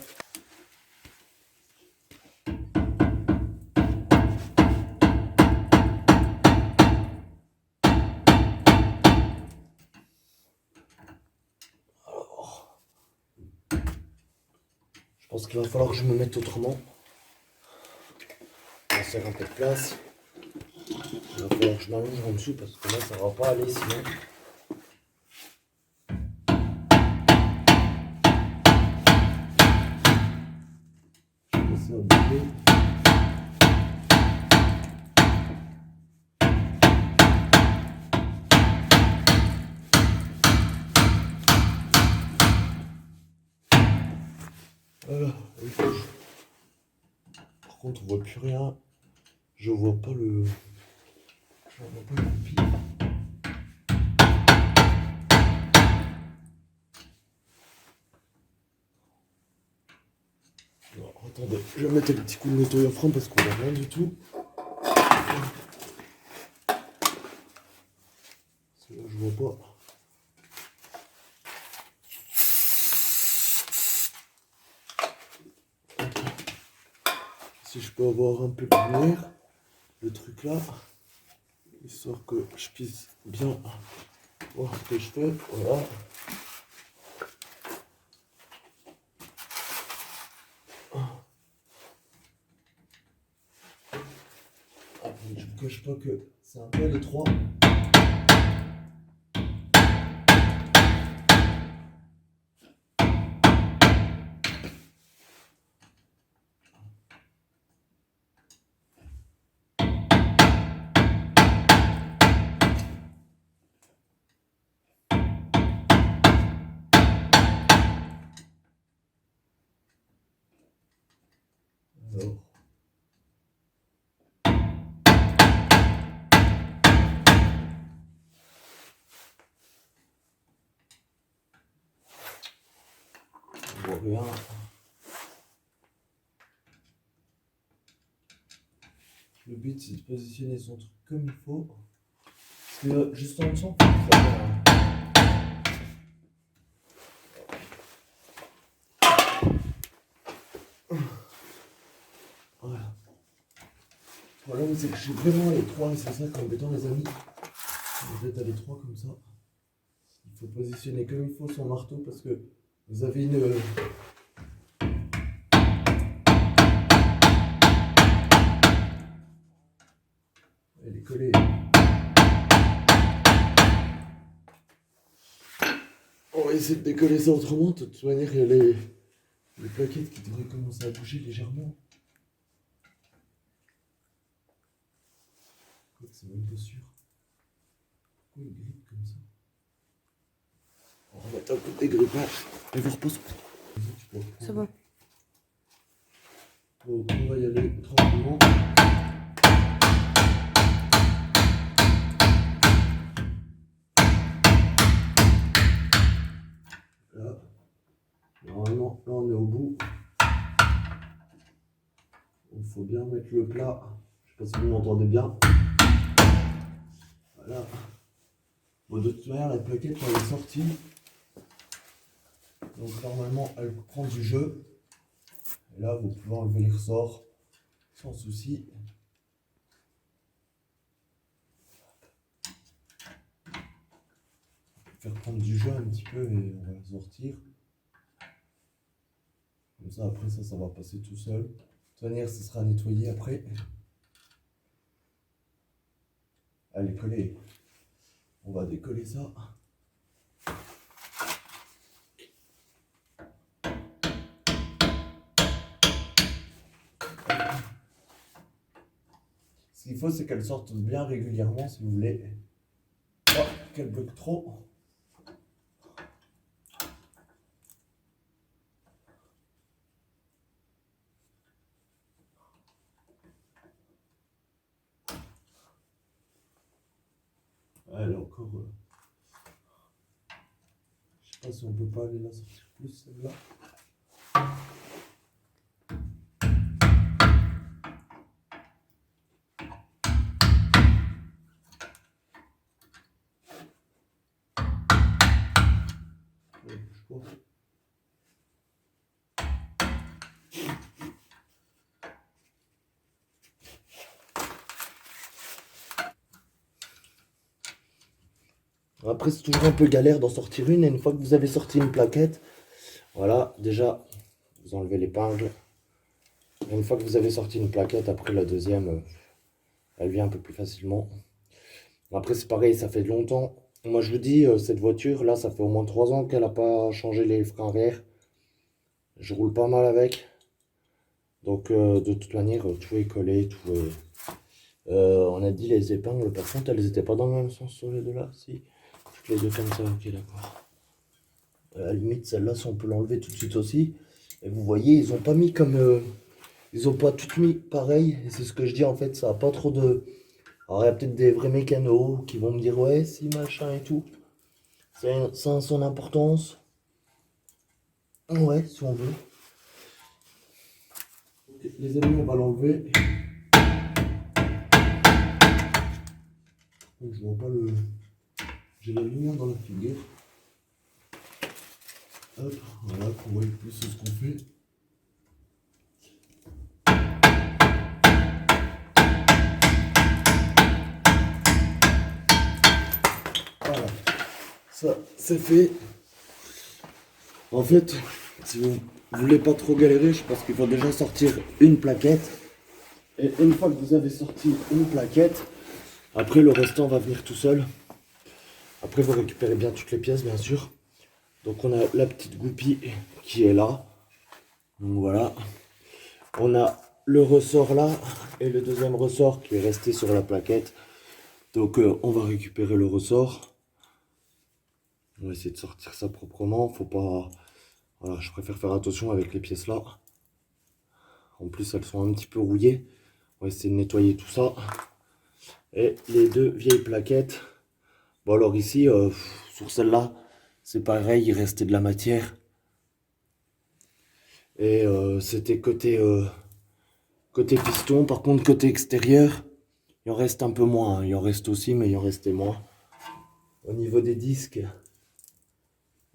S1: Je pense qu'il va falloir que je me mette autrement. On va faire un peu de place. Il va falloir que je m'allonge en dessous parce que là ça va pas aller sinon. Je vais passer à bouger. Voilà, par contre on voit plus rien. Je vois pas le. Je vois pas le goupille. Non, attendez, je vais mettre un petit coup de nettoyant franc parce qu'on voit rien du tout. Parce que là je vois pas. Si je peux avoir un peu de lumière, le truc là, histoire que je puisse bien voir ce que je fais. Voilà. Je ne vous cache pas que c'est un peu l'étroit. Alors. On voit rien. Le but c'est de positionner son truc comme il faut. Parce que juste en dessous, ça va. Voilà. Le problème c'est que je suis vraiment à l'étroit et c'est ça qui est embêtant les amis. Vous êtes à l'étroit comme ça. Il faut positionner comme il faut son marteau parce que vous avez une. Elle est collée. On va essayer de décoller ça autrement. De toute manière, il y a les plaquettes qui devraient commencer à bouger légèrement. C'est même pas sûr. Pourquoi il grippe comme ça? On va mettre un coup de dégrippage et vous repose.
S2: C'est bon.
S1: Donc on va y aller tranquillement. Là. Normalement, là on est au bout. Il faut bien mettre le plat. Je sais pas si vous m'entendez bien. Voilà. Bon, de toute manière, la plaquette elle est sortie. Donc normalement, elle prend du jeu. Et là, vous pouvez enlever les ressorts sans souci. Faire prendre du jeu un petit peu et on va la sortir. Comme ça, après ça va passer tout seul. De toute manière, ça sera nettoyé après. Elle est collée. On va décoller ça. Ce qu'il faut, c'est qu'elle sorte bien régulièrement si vous voulez. Oh, qu'elle bloque trop. Elle est encore. Je sais pas si on peut pas aller la sortir plus celle-là. Ouais, bouge pas. Après, c'est toujours un peu galère d'en sortir une. Et une fois que vous avez sorti une plaquette, voilà, déjà, vous enlevez l'épingle. Et une fois que vous avez sorti une plaquette, après la deuxième, elle vient un peu plus facilement. Après, c'est pareil, ça fait longtemps. Moi, je vous dis, cette voiture, là, ça fait au moins 3 ans qu'elle n'a pas changé les freins arrière. Je roule pas mal avec. Donc, de toute manière, tout est collé, tout est... on a dit les épingles, par contre, elles n'étaient pas dans le même sens sur les deux là, si. Toutes les deux comme ça, ok, d'accord. À la limite, celle-là, si on peut l'enlever tout de suite aussi. Et vous voyez, ils ont pas mis comme... ils ont pas toutes mis pareil. Et c'est ce que je dis, en fait, ça a pas trop de... Alors, il y a peut-être des vrais mécanos qui vont me dire, ouais, si, machin et tout. Ça a son importance. Ouais, si on veut. Ok, les amis, on va l'enlever. Je vois pas le... J'ai la lumière dans la figure. Hop, voilà, qu'on voit plus ce qu'on fait. Voilà, ça c'est fait. En fait, si vous voulez pas trop galérer, je pense qu'il faut déjà sortir une plaquette. Et une fois que vous avez sorti une plaquette, après le restant va venir tout seul. Après vous récupérez bien toutes les pièces bien sûr. Donc on a la petite goupille qui est là. Donc voilà. On a le ressort là et le deuxième ressort qui est resté sur la plaquette. Donc on va récupérer le ressort. On va essayer de sortir ça proprement. Faut pas... Voilà, je préfère faire attention avec les pièces là. En plus elles sont un petit peu rouillées. On va essayer de nettoyer tout ça. Et les deux vieilles plaquettes. Bon alors ici, sur celle-là, c'est pareil, il restait de la matière. Et c'était côté piston. Par contre, côté extérieur, il en reste un peu moins. Hein. Il en reste aussi, mais il en restait moins. Au niveau des disques,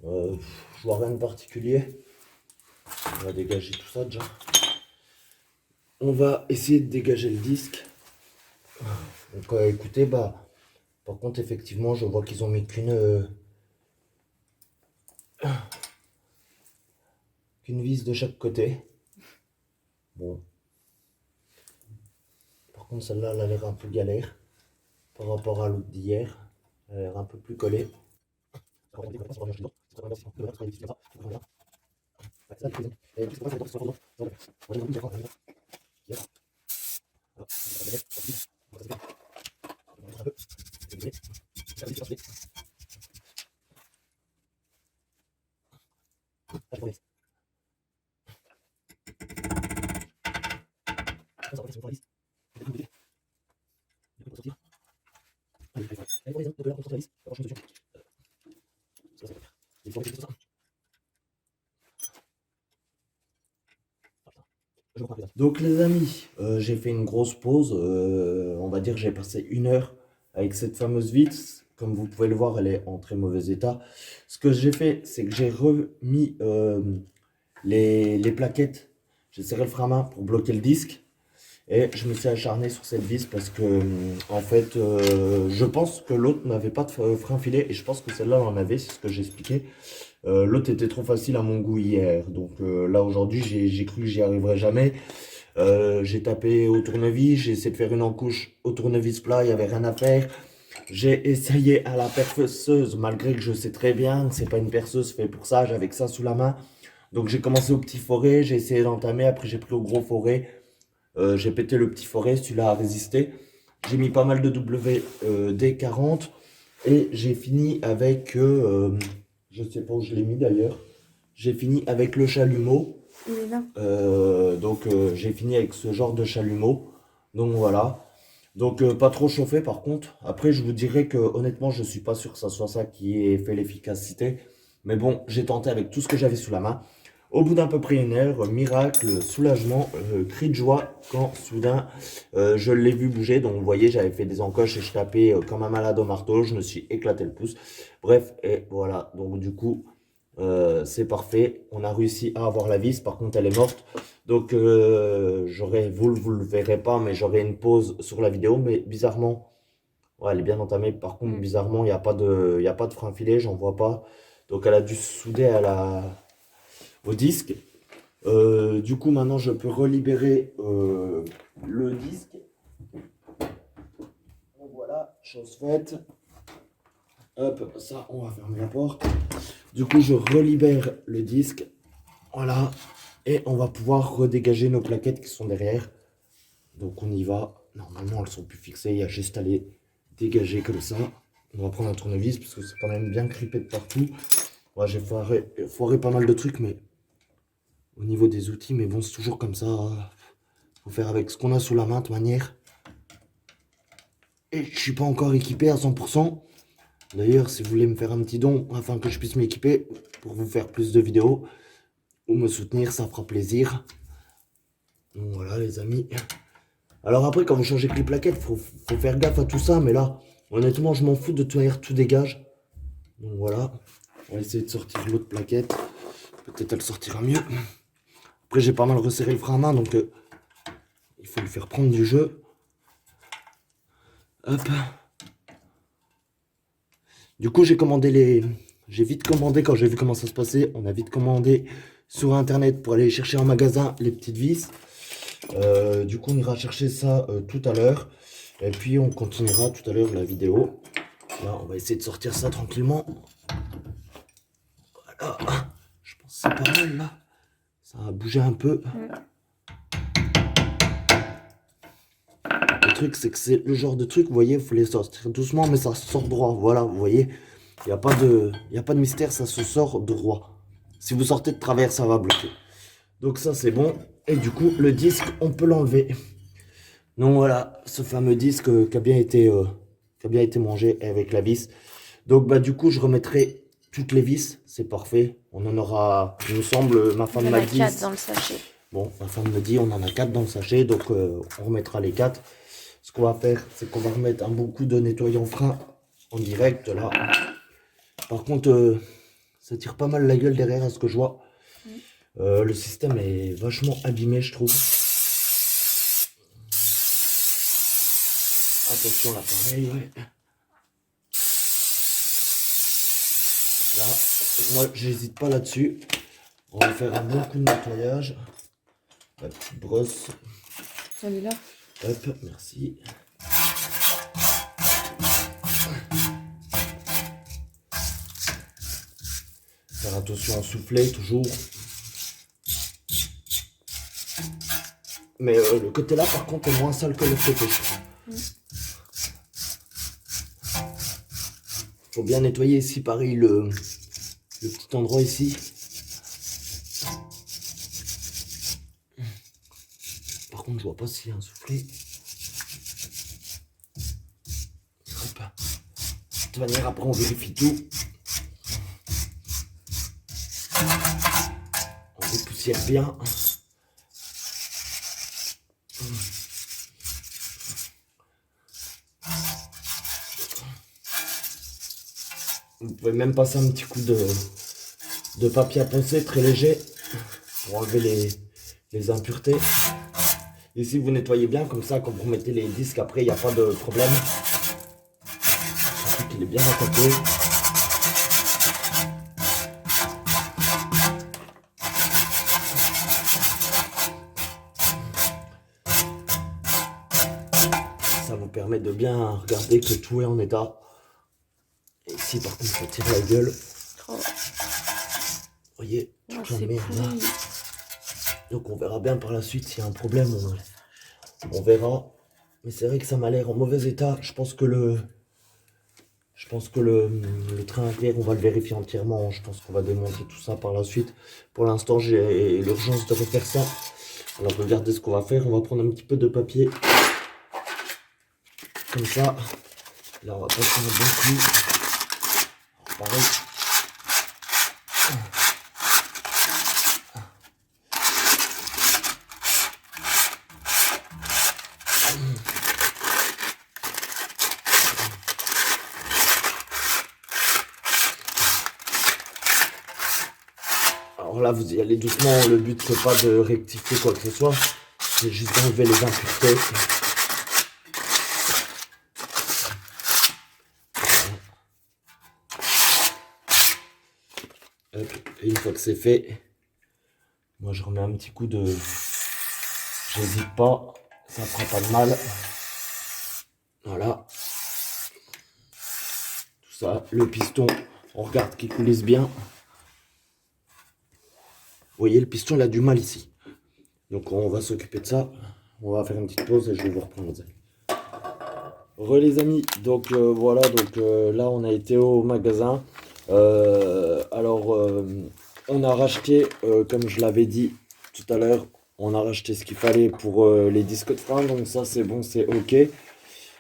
S1: je vois rien de particulier. On va dégager tout ça déjà. On va essayer de dégager le disque. Donc écoutez, bah, par contre, effectivement, je vois qu'ils ont mis qu'une vis de chaque côté. Bon. Par contre, celle-là, elle a l'air un peu galère par rapport à l'autre d'hier. Elle a l'air un peu plus collée. Donc les amis, j'ai fait une grosse pause, on va dire que j'ai passé 1 heure avec cette fameuse vis. Comme vous pouvez le voir, elle est en très mauvais état. Ce que j'ai fait, c'est que j'ai remis les plaquettes. J'ai serré le frein à main pour bloquer le disque. Et je me suis acharné sur cette vis parce que, en fait, je pense que l'autre n'avait pas de frein filet. Et je pense que celle-là en avait, c'est ce que j'ai expliqué. L'autre était trop facile à mon goût hier. Donc là, aujourd'hui, j'ai cru que j'y arriverais jamais. J'ai tapé au tournevis, j'ai essayé de faire une encouche au tournevis plat, il n'y avait rien à faire. J'ai essayé à la perceuse, malgré que je sais très bien que c'est pas une perceuse faite pour ça, j'avais que ça sous la main. Donc j'ai commencé au petit forêt, j'ai essayé d'entamer, après j'ai pris au gros forêt. J'ai pété le petit forêt, celui-là a résisté. J'ai mis pas mal de WD-40 et j'ai fini avec, je sais pas où je l'ai mis d'ailleurs, j'ai fini avec le chalumeau.
S2: Il est là.
S1: J'ai fini avec ce genre de chalumeau. Donc voilà. Donc pas trop chauffé par contre. Après je vous dirais que honnêtement je suis pas sûr que ça soit ça qui ait fait l'efficacité. Mais bon, j'ai tenté avec tout ce que j'avais sous la main. Au bout d'à peu près une heure, miracle, soulagement, cri de joie quand soudain je l'ai vu bouger. Donc vous voyez, j'avais fait des encoches et je tapais comme un malade au marteau. Je me suis éclaté le pouce. Bref, et voilà. Donc du coup, c'est parfait. On a réussi à avoir la vis. Par contre, elle est morte. Donc vous le verrez pas, mais j'aurai une pause sur la vidéo. Mais bizarrement, ouais, elle est bien entamée. Par contre, bizarrement, il y a pas de frein filet, j'en vois pas. Donc elle a dû se souder au disque. Du coup, maintenant, je peux relibérer le disque. Donc voilà, chose faite. Hop, ça, on va fermer la porte. Du coup, je relibère le disque. Voilà. Et on va pouvoir redégager nos plaquettes qui sont derrière. Donc on y va. Normalement, elles sont plus fixées. Il y a juste à les dégager comme ça. On va prendre un tournevis parce que c'est quand même bien crippé de partout. Ouais, j'ai foiré pas mal de trucs, mais au niveau des outils, mais bon, c'est toujours comme ça. Faut faire avec ce qu'on a sous la main de manière. Et je suis pas encore équipé à 100%. D'ailleurs, si vous voulez me faire un petit don afin que je puisse m'équiper pour vous faire plus de vidéos ou me soutenir, ça fera plaisir. Donc voilà les amis. Alors après, quand vous changez que les plaquettes, faut faire gaffe à tout ça. Mais là, honnêtement, je m'en fous, de toute manière, tout dégage. Donc voilà. On va essayer de sortir l'autre plaquette. Peut-être elle sortira mieux. Après, j'ai pas mal resserré le frein à main, donc il faut lui faire prendre du jeu. Hop. Du coup, j'ai vite commandé quand j'ai vu comment ça se passait. On a vite commandé sur internet pour aller chercher en magasin les petites vis. Du coup, on ira chercher ça tout à l'heure. Et puis, on continuera tout à l'heure la vidéo. Là, on va essayer de sortir ça tranquillement. Voilà. Je pense que c'est pas mal là. Ça a bougé un peu. Le truc, c'est que c'est le genre de truc, vous voyez, il faut les sortir doucement, mais ça sort droit. Voilà, vous voyez. Il n'y a pas de mystère, ça se sort droit. Si vous sortez de travers, ça va bloquer. Donc ça, c'est bon. Et du coup, le disque, on peut l'enlever. Donc voilà, ce fameux disque qui a bien été mangé avec la vis. Donc bah du coup, je remettrai toutes les vis. C'est parfait. On en aura, il me semble, ma femme m'a dit.
S2: 4 dans le sachet.
S1: Bon, ma femme me dit, on en a 4 dans le sachet. Donc on remettra les 4. Ce qu'on va faire, c'est qu'on va remettre un bon coup de nettoyant frein en direct là. Par contre, ça tire pas mal la gueule derrière à ce que je vois. Le système est vachement abîmé, je trouve. Attention l'appareil, ouais. Là, moi j'hésite pas là-dessus. On va faire un bon coup de nettoyage. La petite brosse.
S2: Celui-là.
S1: Hop, merci. Faire attention à souffler toujours. Mais le côté là par contre est moins sale que le côté. Faut bien nettoyer ici, pareil, le petit endroit ici. Par contre, je vois pas s'il y a un soufflet. Hop. De toute manière, après, on vérifie tout. On dépoussière bien. Vous pouvez même passer un petit coup de papier à poncer très léger pour enlever les impuretés. Ici, vous nettoyez bien comme ça, quand vous remettez les disques, après, il n'y a pas de problème. Surtout qu'il est bien attaqué. Ça vous permet de bien regarder que tout est en état. Et ici, par contre, ça tire la gueule.
S2: Trop.
S1: Vous voyez, toute la
S2: c'est
S1: merde là. Donc on verra bien par la suite s'il y a un problème. On verra. Mais c'est vrai que ça m'a l'air en mauvais état. Je pense que le train arrière, on va le vérifier entièrement. Je pense qu'on va démonter tout ça par la suite. Pour l'instant, j'ai l'urgence de refaire ça. Alors regardez ce qu'on va faire. On va prendre un petit peu de papier. Comme ça. Là, on va passer un bon coup. Pareil. Alors là, vous y allez doucement. Le but, c'est pas de rectifier quoi que ce soit. C'est juste d'enlever les impuretés. Et une fois que c'est fait, moi je remets un petit coup de... J'hésite pas, ça fera pas de mal. Voilà. Tout ça, le piston, on regarde qu'il coulisse bien. Vous voyez, le piston il a du mal ici. Donc on va s'occuper de ça. On va faire une petite pause et je vais vous reprendre. Les amis, donc voilà, donc là on a été au magasin. On a racheté, comme je l'avais dit tout à l'heure, on a racheté ce qu'il fallait pour les disques de frein, donc ça c'est bon, c'est ok.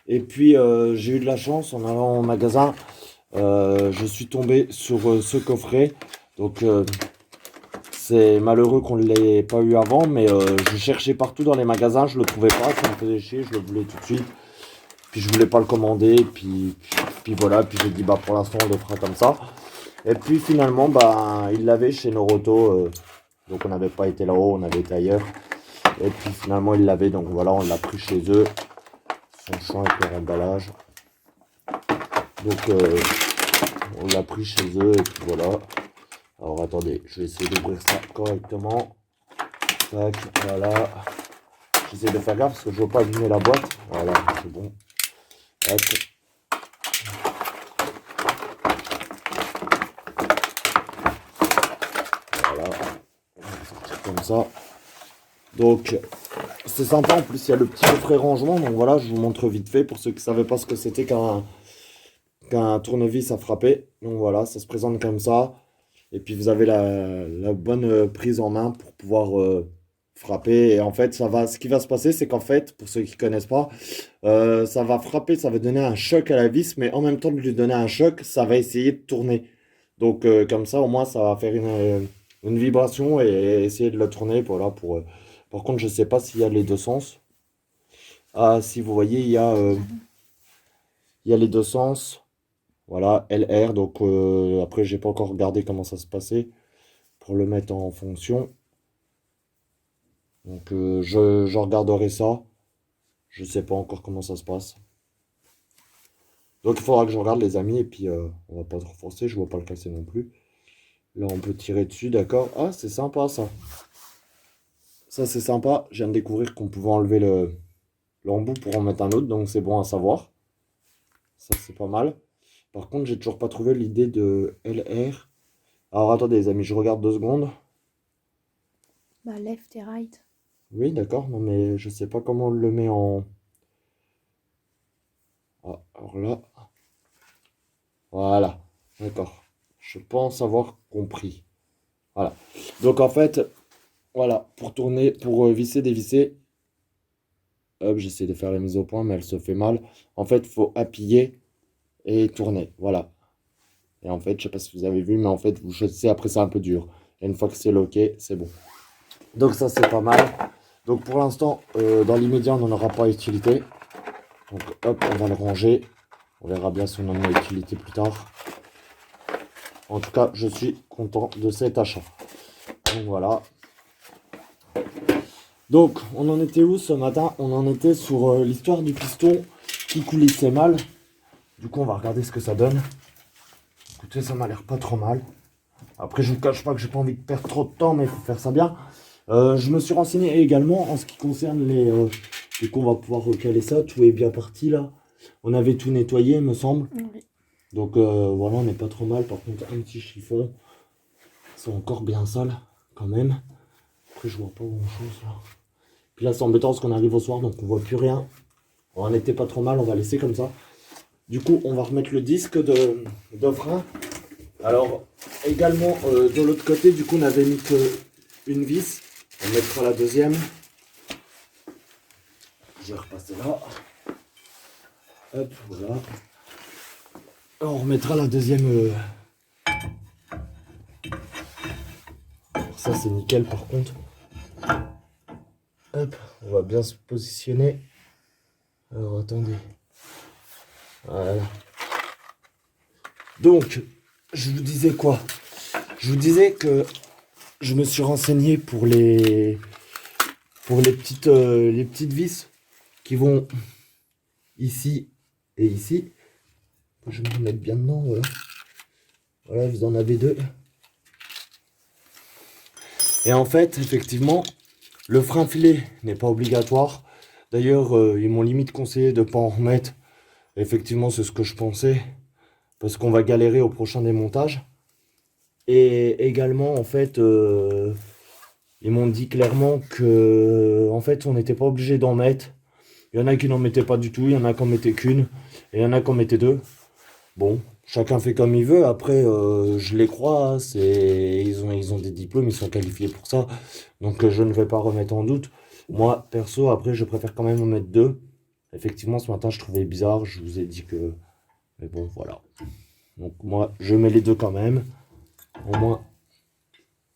S1: Et puis j'ai eu de la chance en allant au magasin, je suis tombé sur ce coffret. Donc c'est malheureux qu'on ne l'ait pas eu avant, mais je cherchais partout dans les magasins, je le trouvais pas, ça me faisait chier, je le voulais tout de suite. Puis je voulais pas le commander, puis voilà, puis j'ai dit bah pour l'instant on le fera comme ça. Et puis finalement bah il l'avait chez Noroto, donc on n'avait pas été là-haut, on avait été ailleurs. Et puis finalement il l'avait, donc voilà, on l'a pris chez eux. Son champ avec leur emballage. Donc on l'a pris chez eux et puis voilà. Alors attendez, je vais essayer d'ouvrir ça correctement. Tac, voilà. J'essaie de faire gaffe parce que je ne veux pas abîmer la boîte. Voilà, c'est bon. Tac. Voilà. On va sortir comme ça. Donc c'est sympa, en plus il y a le petit coffret rangement. Donc voilà, je vous montre vite fait pour ceux qui ne savaient pas ce que c'était qu'un tournevis à frapper. Donc voilà, ça se présente comme ça. Et puis vous avez la bonne prise en main pour pouvoir frapper. Et en fait, ce qui va se passer, c'est qu'en fait, pour ceux qui ne connaissent pas, ça va frapper, ça va donner un choc à la vis, mais en même temps de lui donner un choc, ça va essayer de tourner. Donc comme ça, au moins, ça va faire une vibration et essayer de la tourner. Voilà, par contre, je ne sais pas s'il y a les deux sens. Ah, si vous voyez, il y a les deux sens. Voilà, LR. Donc après, j'ai pas encore regardé comment ça se passait pour le mettre en fonction. Donc je regarderai ça. Je sais pas encore comment ça se passe. Donc il faudra que je regarde les amis et puis on va pas trop forcer, je vois pas le casser non plus. Là on peut tirer dessus, d'accord. Ah c'est sympa ça. Ça c'est sympa. Je viens de découvrir qu'on pouvait enlever l'embout pour en mettre un autre, donc c'est bon à savoir. Ça c'est pas mal. Par contre j'ai toujours pas trouvé l'idée de LR. Alors attendez les amis, je regarde 2 secondes.
S2: Bah left et right.
S1: Oui d'accord, non mais je sais pas comment on le met en... Ah, alors là... Voilà, d'accord. Je pense avoir compris. Voilà. Donc en fait, voilà, pour tourner, pour visser, dévisser, hop, j'essaie de faire la mise au point, mais elle se fait mal. En fait, il faut appuyer et tourner. Voilà. Et en fait, je sais pas si vous avez vu, mais en fait, vous choisissez, après c'est un peu dur. Et une fois que c'est loqué, c'est bon. Donc ça, c'est pas mal. Donc pour l'instant, dans l'immédiat, on n'en aura pas utilité. Donc hop, on va le ranger. On verra bien si on en a utilité plus tard. En tout cas, je suis content de cet achat. Donc voilà. Donc, on en était où ce matin? On en était sur l'histoire du piston qui coulissait mal. Du coup, on va regarder ce que ça donne. Écoutez, ça m'a l'air pas trop mal. Après, je vous cache pas que j'ai pas envie de perdre trop de temps, mais il faut faire ça bien. Je me suis renseigné également en ce qui concerne les... du coup, on va pouvoir recaler ça. Tout est bien parti là. On avait tout nettoyé, il me semble.
S2: Oui.
S1: Donc voilà, on n'est pas trop mal. Par contre, un petit chiffon. C'est encore bien sale quand même. Après, je vois pas grand chose là. Puis là, c'est embêtant parce qu'on arrive au soir, donc on voit plus rien. On n'était pas trop mal, on va laisser comme ça. Du coup, on va remettre le disque de frein. Alors, également, de l'autre côté, du coup, on avait mis qu'une vis. On mettra la deuxième. Je vais repasser là. Hop, voilà. On remettra la deuxième. Alors ça, c'est nickel par contre. Hop, on va bien se positionner. Alors, attendez. Voilà. Donc, je vous disais quoi? Je vous disais que je me suis renseigné pour les petites vis qui vont ici et ici. Je vais me mettre bien dedans, voilà. Voilà, vous en avez deux. Et en fait, effectivement, le frein filet n'est pas obligatoire. D'ailleurs, ils m'ont limite conseillé de ne pas en remettre. Effectivement, c'est ce que je pensais. Parce qu'on va galérer au prochain démontage. Et également, en fait, ils m'ont dit clairement que en fait, on n'était pas obligé d'en mettre. Il y en a qui n'en mettaient pas du tout, il y en a qui en mettaient qu'une, et il y en a qui en mettaient deux. Bon, chacun fait comme il veut. Après, je les crois, hein, ils ont des diplômes, ils sont qualifiés pour ça. Donc, je ne vais pas remettre en doute. Moi, perso, après, je préfère quand même en mettre deux. Effectivement, ce matin, je trouvais bizarre. Je vous ai dit que... Mais bon, voilà. Donc, moi, je mets les deux quand même. Au moins,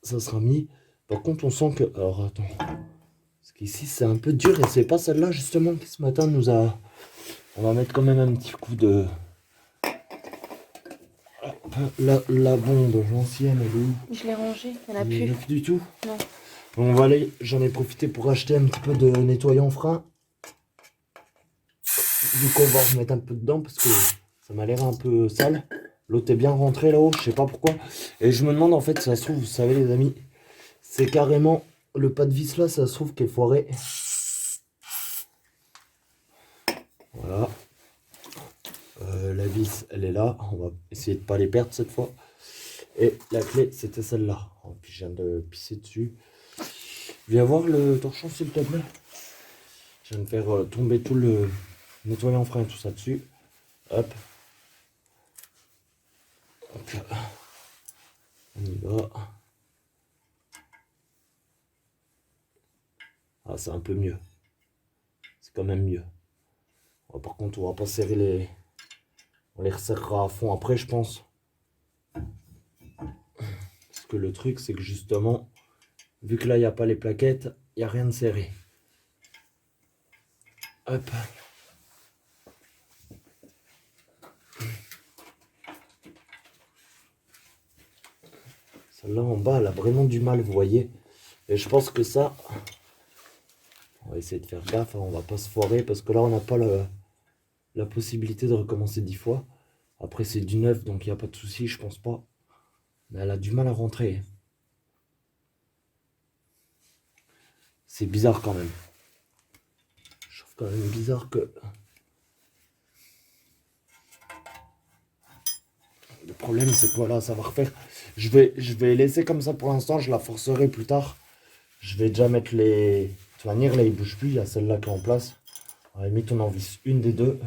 S1: ça sera mis. Par contre, on sent que... Alors, attends. Parce qu'ici, c'est un peu dur. Et c'est pas celle-là, justement, qui ce matin nous a... On va mettre quand même un petit coup de... La bombe, l'ancienne, elle est où?
S2: Je l'ai rangée, il n'y en a
S1: Il n'y en a
S2: plus.
S1: plus du tout.
S2: Non.
S1: On va aller, j'en ai profité pour acheter un petit peu de nettoyant frein. Du coup, on va en remettre un peu dedans parce que ça m'a l'air un peu sale. L'autre est bien rentré là-haut, je sais pas pourquoi. Et je me demande en fait, ça se trouve, vous savez les amis, c'est carrément le pas de vis là, ça se trouve qu'il est foiré. Voilà. La vis, elle est là. On va essayer de pas les perdre cette fois. Et la clé, c'était celle-là. Oh, puis je viens de pisser dessus. Viens voir le torchon s'il te plaît. Je viens de faire tomber tout le nettoyant frein et tout ça dessus. Hop. Donc, on y va. Ah, c'est un peu mieux. C'est quand même mieux. Oh, par contre, on va pas serrer les... On les resserrera à fond après, je pense. Parce que le truc, c'est que justement, vu que là, il n'y a pas les plaquettes, il n'y a rien de serré. Hop. Celle-là en bas, elle a vraiment du mal, vous voyez. Et je pense que ça... On va essayer de faire gaffe, hein, on va pas se foirer. Parce que là, on n'a pas la possibilité de recommencer 10 fois. Après, c'est du neuf, donc il n'y a pas de souci, je pense pas. Mais elle a du mal à rentrer. C'est bizarre quand même. Je trouve quand même bizarre que... Le problème, c'est que voilà, ça va refaire. Je vais laisser comme ça pour l'instant, je la forcerai plus tard. Je vais déjà mettre les... De toute manière, là, il bouge plus, il y a celle-là qui est en place. À la limite, on en visse une des deux.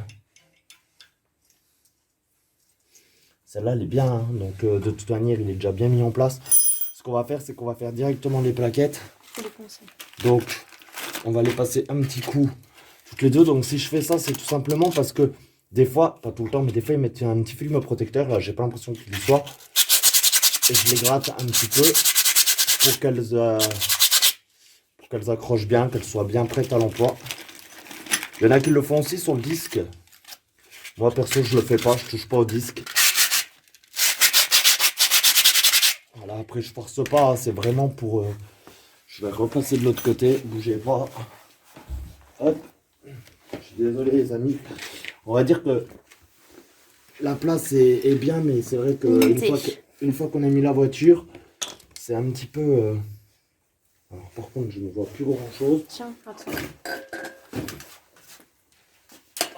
S1: Celle-là, elle est bien, hein. Donc de toute manière, il est déjà bien mis en place. Ce qu'on va faire, c'est qu'on va faire directement les plaquettes. Donc, on va les passer un petit coup toutes les deux. Donc, si je fais ça, c'est tout simplement parce que des fois, pas tout le temps, mais des fois, ils mettent un petit film protecteur. Là, j'ai pas l'impression qu'il y soit. Et je les gratte un petit peu pour qu'elles accrochent bien, qu'elles soient bien prêtes à l'emploi. Il y en a qui le font aussi sur le disque. Moi, perso, je le fais pas, je touche pas au disque. Voilà, après, je force pas, c'est vraiment pour... Je vais repasser de l'autre côté, bougez pas. Hop. Je suis désolé, les amis. On va dire que la place est bien, mais c'est vrai qu'une fois qu'on a mis la voiture, c'est un petit peu... Alors, par contre, je ne vois plus grand-chose.
S2: Tiens, attends.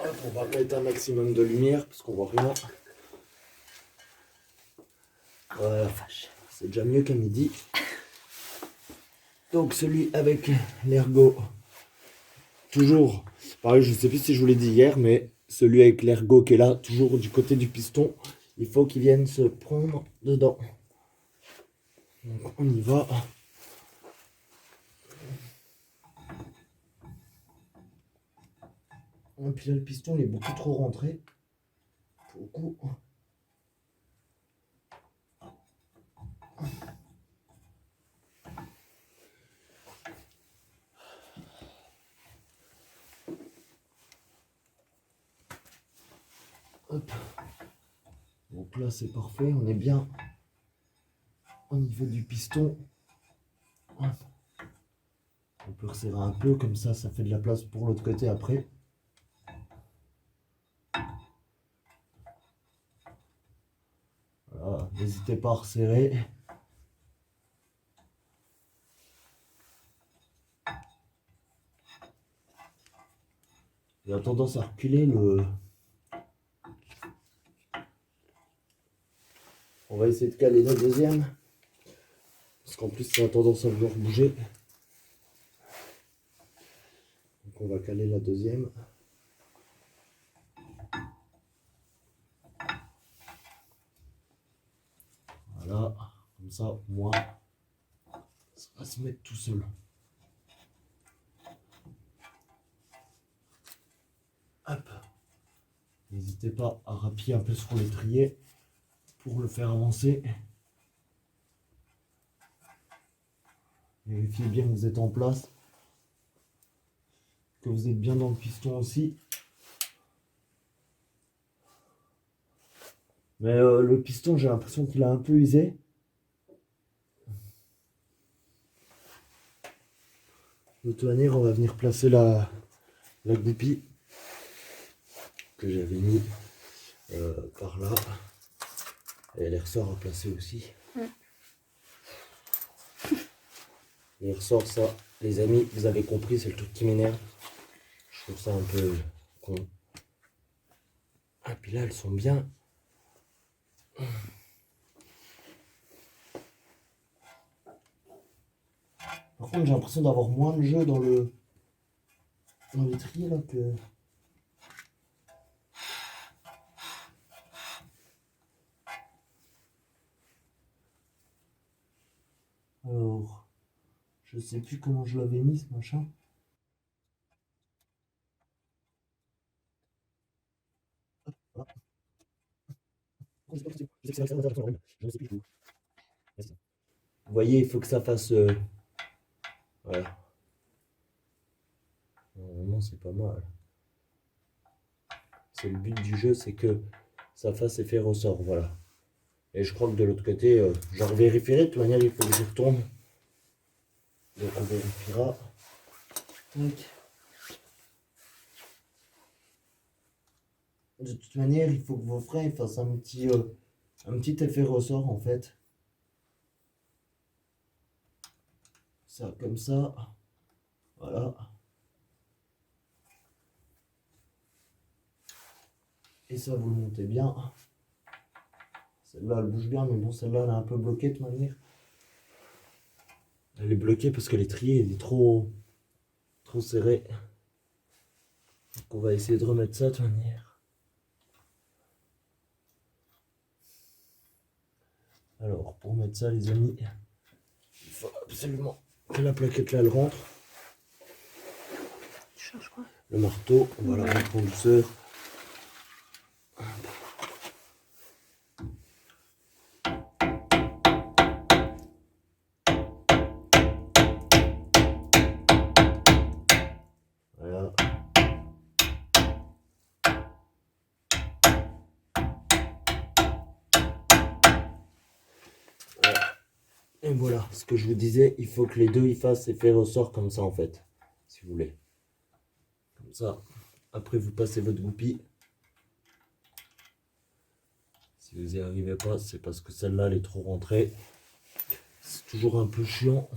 S1: Hop, on va mettre un maximum de lumière, parce qu'on voit rien. Voilà, c'est déjà mieux qu'à midi. Donc celui avec l'ergot, toujours, pareil, je sais plus si je vous l'ai dit hier, mais celui avec l'ergot qui est là, toujours du côté du piston, il faut qu'il vienne se prendre dedans. Donc on y va. Et puis là, le piston il est beaucoup trop rentré. Pour le coup. Hop. Donc là c'est parfait, on est bien au niveau du piston. On peut resserrer un peu, comme ça fait de la place pour l'autre côté après. Voilà, n'hésitez pas à resserrer. Il a tendance à reculer le... On va essayer de caler la deuxième. Parce qu'en plus ça a tendance à vouloir bouger. Donc on va caler la deuxième. Voilà, comme ça au moins ça va se mettre tout seul. Hop. N'hésitez pas à rappuyer un peu sur l'étrier pour le faire avancer. Vérifiez bien que vous êtes en place, que vous êtes bien dans le piston aussi. Mais le piston, j'ai l'impression qu'il a un peu usé. De toute manière, on va venir placer la goupille que j'avais mis par là. Et les ressorts à placer aussi. Les ressorts, ça, les amis, vous avez compris, c'est le truc qui m'énerve. Je trouve ça un peu con. Ah, puis là, elles sont bien. Par contre, j'ai l'impression d'avoir moins de jeu dans l'étrier là que... Alors, je sais plus comment je l'avais mis ce machin. Voilà. Vous voyez, il faut que ça fasse... Voilà. Normalement, c'est pas mal. C'est le but du jeu, c'est que ça fasse effet ressort, voilà. Et je crois que de l'autre côté, je vérifierai. De toute manière, il faut que je retourne. Donc on vérifiera. Tac. De toute manière, il faut que vos freins fassent un petit effet ressort en fait. Ça comme ça. Voilà. Et ça, vous le montez bien. Celle-là, elle bouge bien, mais bon, celle-là, elle est un peu bloquée de toute manière. Elle est bloquée parce que l'étrier il est trop serré. Donc on va essayer de remettre ça de toute manière. Alors, pour mettre ça, les amis, il faut absolument que la plaquette là, elle rentre.
S2: Tu cherches quoi?
S1: Le marteau, on va la mettre en douceur. Voilà. Et voilà, ce que je vous disais, il faut que les deux ils fassent effet ressort comme ça en fait, si vous voulez. Comme ça, après vous passez votre goupille. Si vous n'y arrivez pas, c'est parce que celle-là elle est trop rentrée. C'est toujours un peu chiant.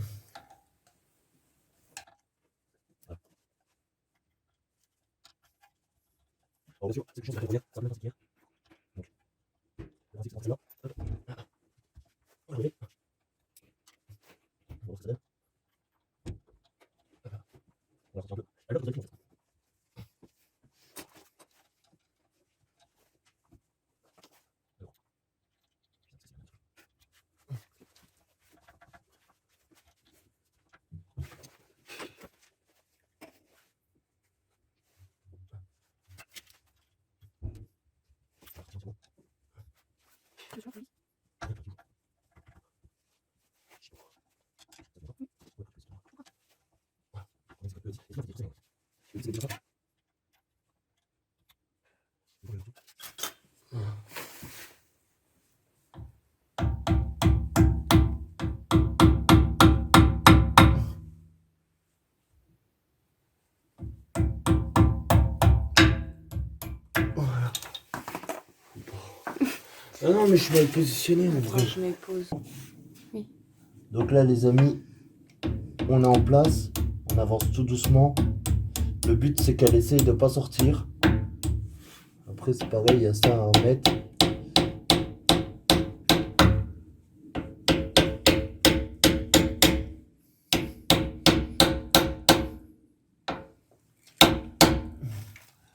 S1: Alors, bien sûr, c'est quelque chose de très bien, ça va bien s'en sortir. Donc, on va essayer de celle-là. Hop. On va lever. On va voir ce que ça donne. Hop. On va sortir un peu. Elle a l'autre, vous avez plus en fait. Voilà. Ah non, mais je suis mal positionné en
S2: Attends,
S1: vrai.
S2: je mets pause.
S1: Donc là, les amis, on est en place. On avance tout doucement. Le but, c'est qu'elle essaye de pas sortir. Après, c'est pareil, il y a ça à mettre.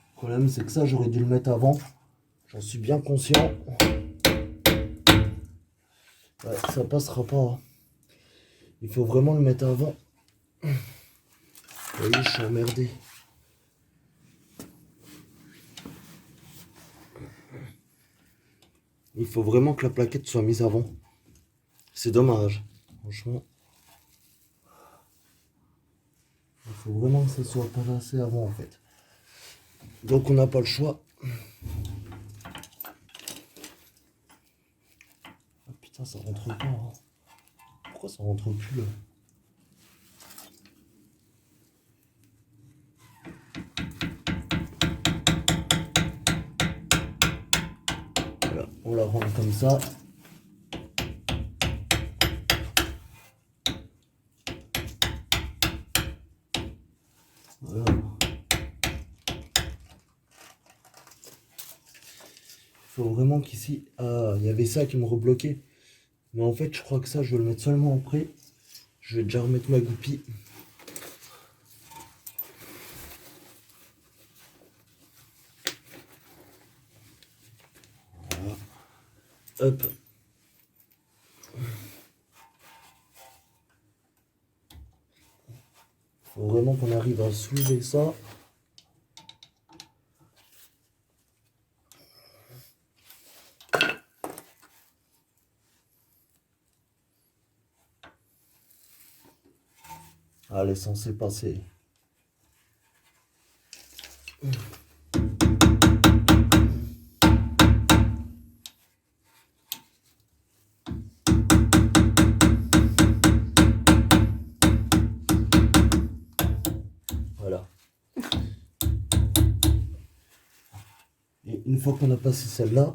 S1: Le problème, c'est que ça, j'aurais dû le mettre avant. J'en suis bien conscient. Ouais, ça passera pas. Hein. Il faut vraiment le mettre avant. Vous voyez, je suis emmerdé. Il faut vraiment que la plaquette soit mise avant. C'est dommage. Franchement. Il faut vraiment que ça soit passé avant en fait. Donc on n'a pas le choix. Ah, putain, ça rentre pas. Hein. Pourquoi ça rentre plus là? Voilà, on la rentre comme ça. Voilà. Il faut vraiment qu'ici... Ah, il y avait ça qui me rebloquait. Mais en fait, je crois que ça, je vais le mettre seulement après. Je vais déjà remettre ma goupille. Voilà. Hop. Faut vraiment qu'on arrive à soulever ça. Ah, elle est censée passer. Voilà. Et une fois qu'on a passé celle-là,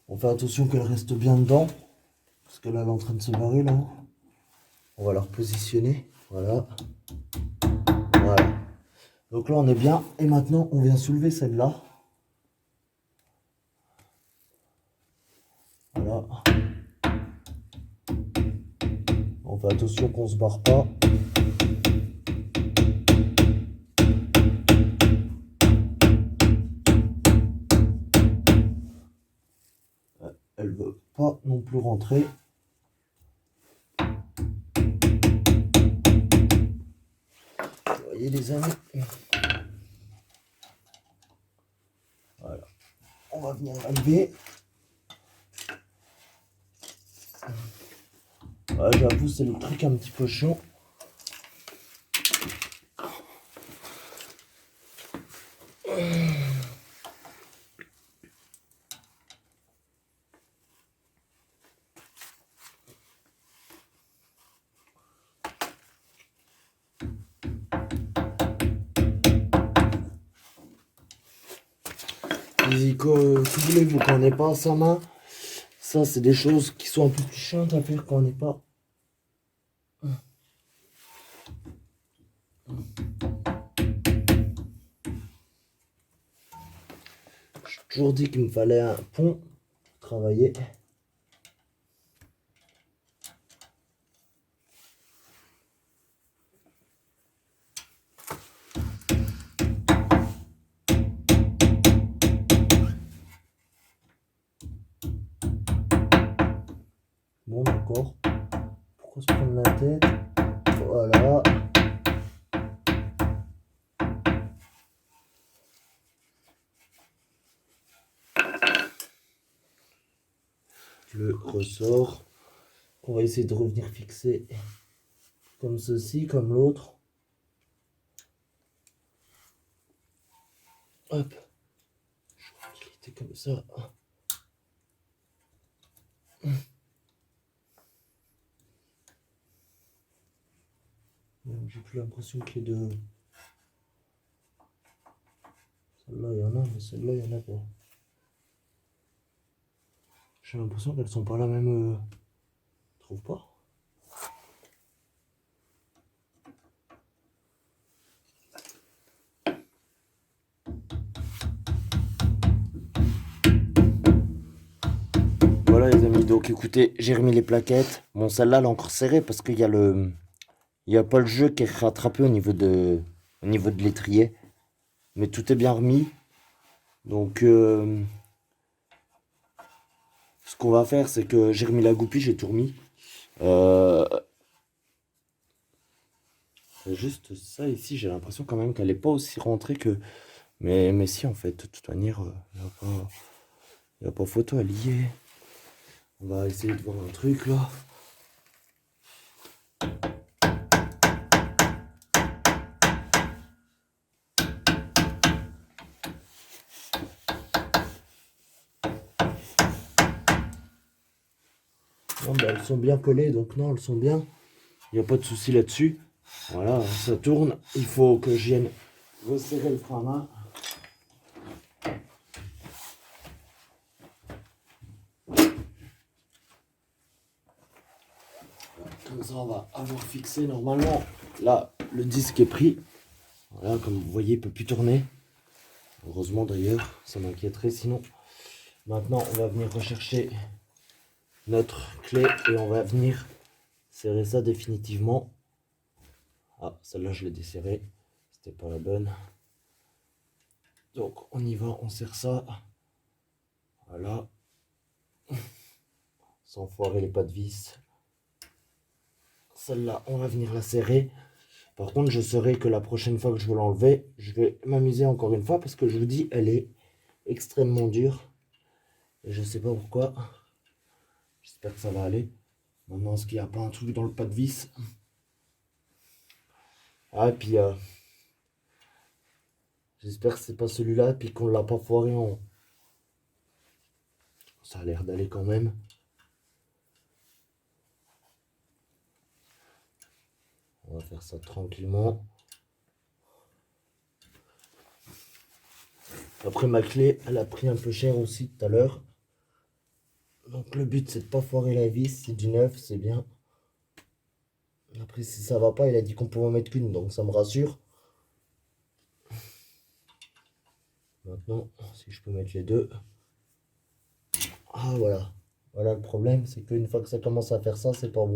S1: on fait attention qu'elle reste bien dedans. Parce que là, elle est en train de se barrer, là. On va la repositionner. Voilà. Voilà. Donc là, on est bien. Et maintenant, on vient soulever celle-là. Voilà. On fait attention qu'on se barre pas. Elle veut pas non plus rentrer. Vous voyez les amis. Voilà. On va venir la lever. Ouais, j'avoue, c'est le truc un petit peu chiant. Si voulez-vous qu'on n'ait pas à sa main, ça c'est des choses qui sont un peu plus chiantes à faire quand on n'est pas. J'ai toujours dit qu'il me fallait un pont pour travailler. Bon, d'accord. Pourquoi se prendre la tête? Voilà. Le ressort. On va essayer de revenir fixer comme ceci, comme l'autre. Hop. Je crois qu'il était comme ça. J'ai plus l'impression que les deux. Celle-là, il y en a, mais celle-là, il y en a pas. J'ai l'impression qu'elles sont pas la même. Tu trouves pas? Voilà les amis, donc écoutez, j'ai remis les plaquettes. Bon, celle-là, elle est encore serrée parce qu'il y a le... Il n'y a pas le jeu qui est rattrapé au niveau de l'étrier. Mais tout est bien remis. Donc, ce qu'on va faire, c'est que j'ai remis la goupille, j'ai tout remis. Juste ça ici, j'ai l'impression quand même qu'elle n'est pas aussi rentrée que... Mais si, en fait, de toute manière, il n'y a pas photo, elle y est. On va essayer de voir un truc, là. Non, bah, elles sont bien collées, donc non, elles sont bien. Il n'y a pas de souci là-dessus. Voilà, ça tourne. Il faut que je vienne resserrer le frein à main. Comme ça, on va avoir fixé normalement. Là, le disque est pris. Voilà, comme vous voyez, il ne peut plus tourner. Heureusement d'ailleurs, ça m'inquiéterait sinon. Maintenant, on va venir rechercher notre clé et on va venir serrer ça définitivement. Ah, celle-là, je l'ai desserrée. C'était pas la bonne. Donc, on y va, on serre ça. Voilà. Sans foirer les pas de vis. Celle-là, on va venir la serrer. Par contre, je saurai que la prochaine fois que je vais l'enlever, je vais m'amuser encore une fois parce que je vous dis, elle est extrêmement dure. Et je sais pas pourquoi. J'espère que ça va aller. Maintenant, est-ce qu'il n'y a pas un truc dans le pas de vis? Ah, et puis, j'espère que c'est pas celui-là, puis qu'on l'a pas foiré en... Ça a l'air d'aller quand même. On va faire ça tranquillement. Après, ma clé, elle a pris un peu cher aussi tout à l'heure. Donc le but, c'est de pas foirer la vis. C'est du neuf, c'est bien. Après, si ça va pas, il a dit qu'on pouvait en mettre qu'une, donc ça me rassure. Maintenant, si je peux mettre les deux. Ah, voilà. Voilà le problème, c'est qu'une fois que ça commence à faire ça, c'est pas bon.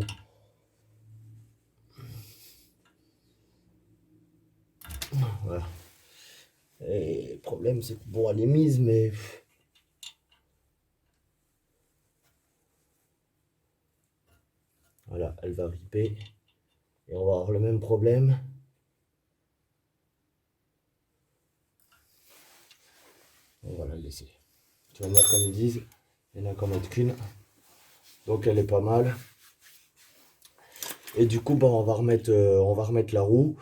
S1: Voilà. Et le problème, c'est que bon, elle est mise, mais... Voilà, elle va ripper. Et on va avoir le même problème. On va la laisser. Tu vas voir comme ils disent, il n'y en a qu'à mettre qu'une. Donc elle est pas mal. Et du coup, bah, on va remettre la roue.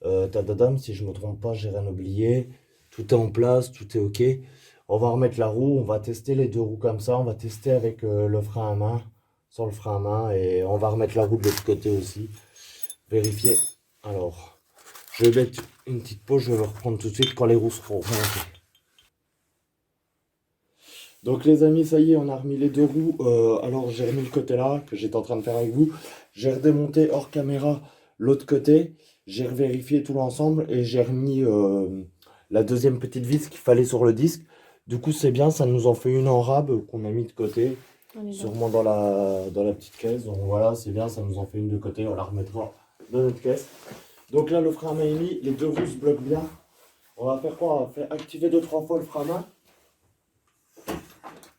S1: Tadadam, si je me trompe pas, j'ai rien oublié. Tout est en place, tout est ok. On va remettre la roue, on va tester les deux roues comme ça. On va tester avec le frein à main, sans le frein à main. Et on va remettre la roue de l'autre côté aussi. Vérifier. Alors, je vais mettre une petite pause, je vais reprendre tout de suite quand les roues seront remontées. Donc les amis, ça y est, on a remis les deux roues. Alors j'ai remis le côté là, que j'étais en train de faire avec vous. J'ai redémonté hors caméra l'autre côté. J'ai revérifié tout l'ensemble et j'ai remis la deuxième petite vis qu'il fallait sur le disque. Du coup c'est bien, ça nous en fait une en rab qu'on a mis de côté. Sûrement dans la petite caisse. Donc voilà, c'est bien, ça nous en fait une de côté. On la remettra dans notre caisse. Donc là le frein à main est mis, les deux roues se bloquent bien. On va faire quoi? On va faire activer 2-3 fois le frein à main.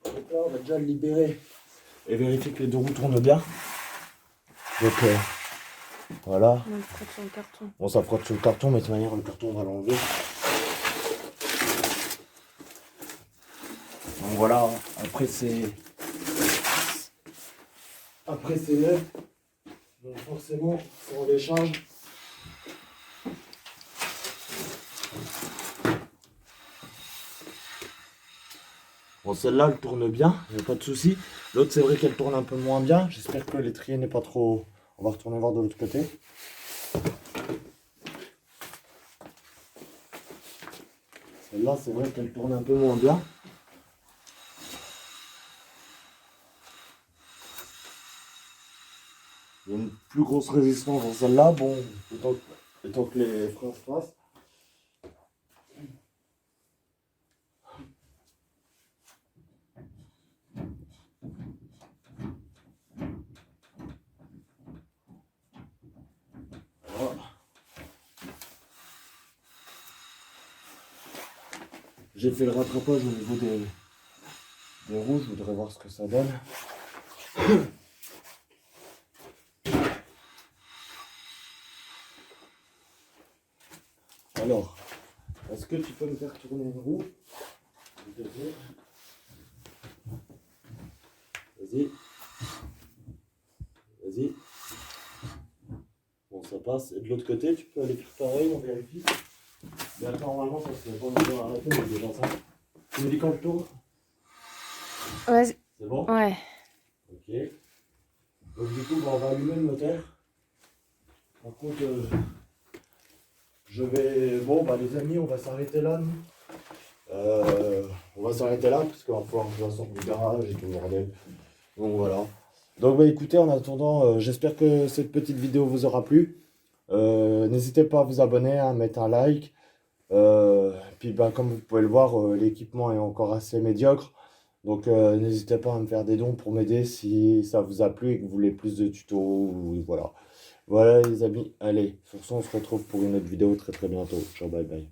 S1: Donc là, on va déjà le libérer et vérifier que les deux roues tournent bien. Donc voilà.
S2: On frotte sur le carton.
S1: Bon, ça frotte sur le carton, mais de toute manière, le carton, on va l'enlever. Donc voilà, après c'est neuf. Donc forcément, si on décharge, Bon, celle-là, elle tourne bien, il n'y a pas de souci. L'autre, c'est vrai qu'elle tourne un peu moins bien. J'espère que l'étrier n'est pas trop... On va retourner voir de l'autre côté. Celle-là, c'est vrai qu'elle tourne un peu moins bien. Il y a une plus grosse résistance dans celle-là. Bon, autant que les freins se passent. Voilà. J'ai fait le rattrapage au niveau des roues. Je voudrais voir ce que ça donne. Alors, est-ce que tu peux me faire tourner une roue? Vas-y. Vas-y. Bon, ça passe. Et de l'autre côté, tu peux aller faire pareil, on vérifie. Mais attends, normalement, ça se fait pas bien arrêter, mais déjà ça. Tu me dis quand je tourne?
S2: Vas-y.
S1: C'est bon?
S2: Ouais.
S1: Ok. Donc du coup, on va allumer le moteur. Par contre, je vais... Bon, bah les amis, on va s'arrêter là, nous. On va s'arrêter là, parce qu'il va falloir que je la sorte du garage et tout le bordel. Donc voilà. Donc bah écoutez, en attendant, j'espère que cette petite vidéo vous aura plu. N'hésitez pas à vous abonner, à mettre un like. Puis bah, comme vous pouvez le voir, l'équipement est encore assez médiocre. Donc n'hésitez pas à me faire des dons pour m'aider si ça vous a plu et que vous voulez plus de tutos. Voilà. Voilà les amis. Allez, sur ce on se retrouve pour une autre vidéo très très bientôt. Ciao, bye bye.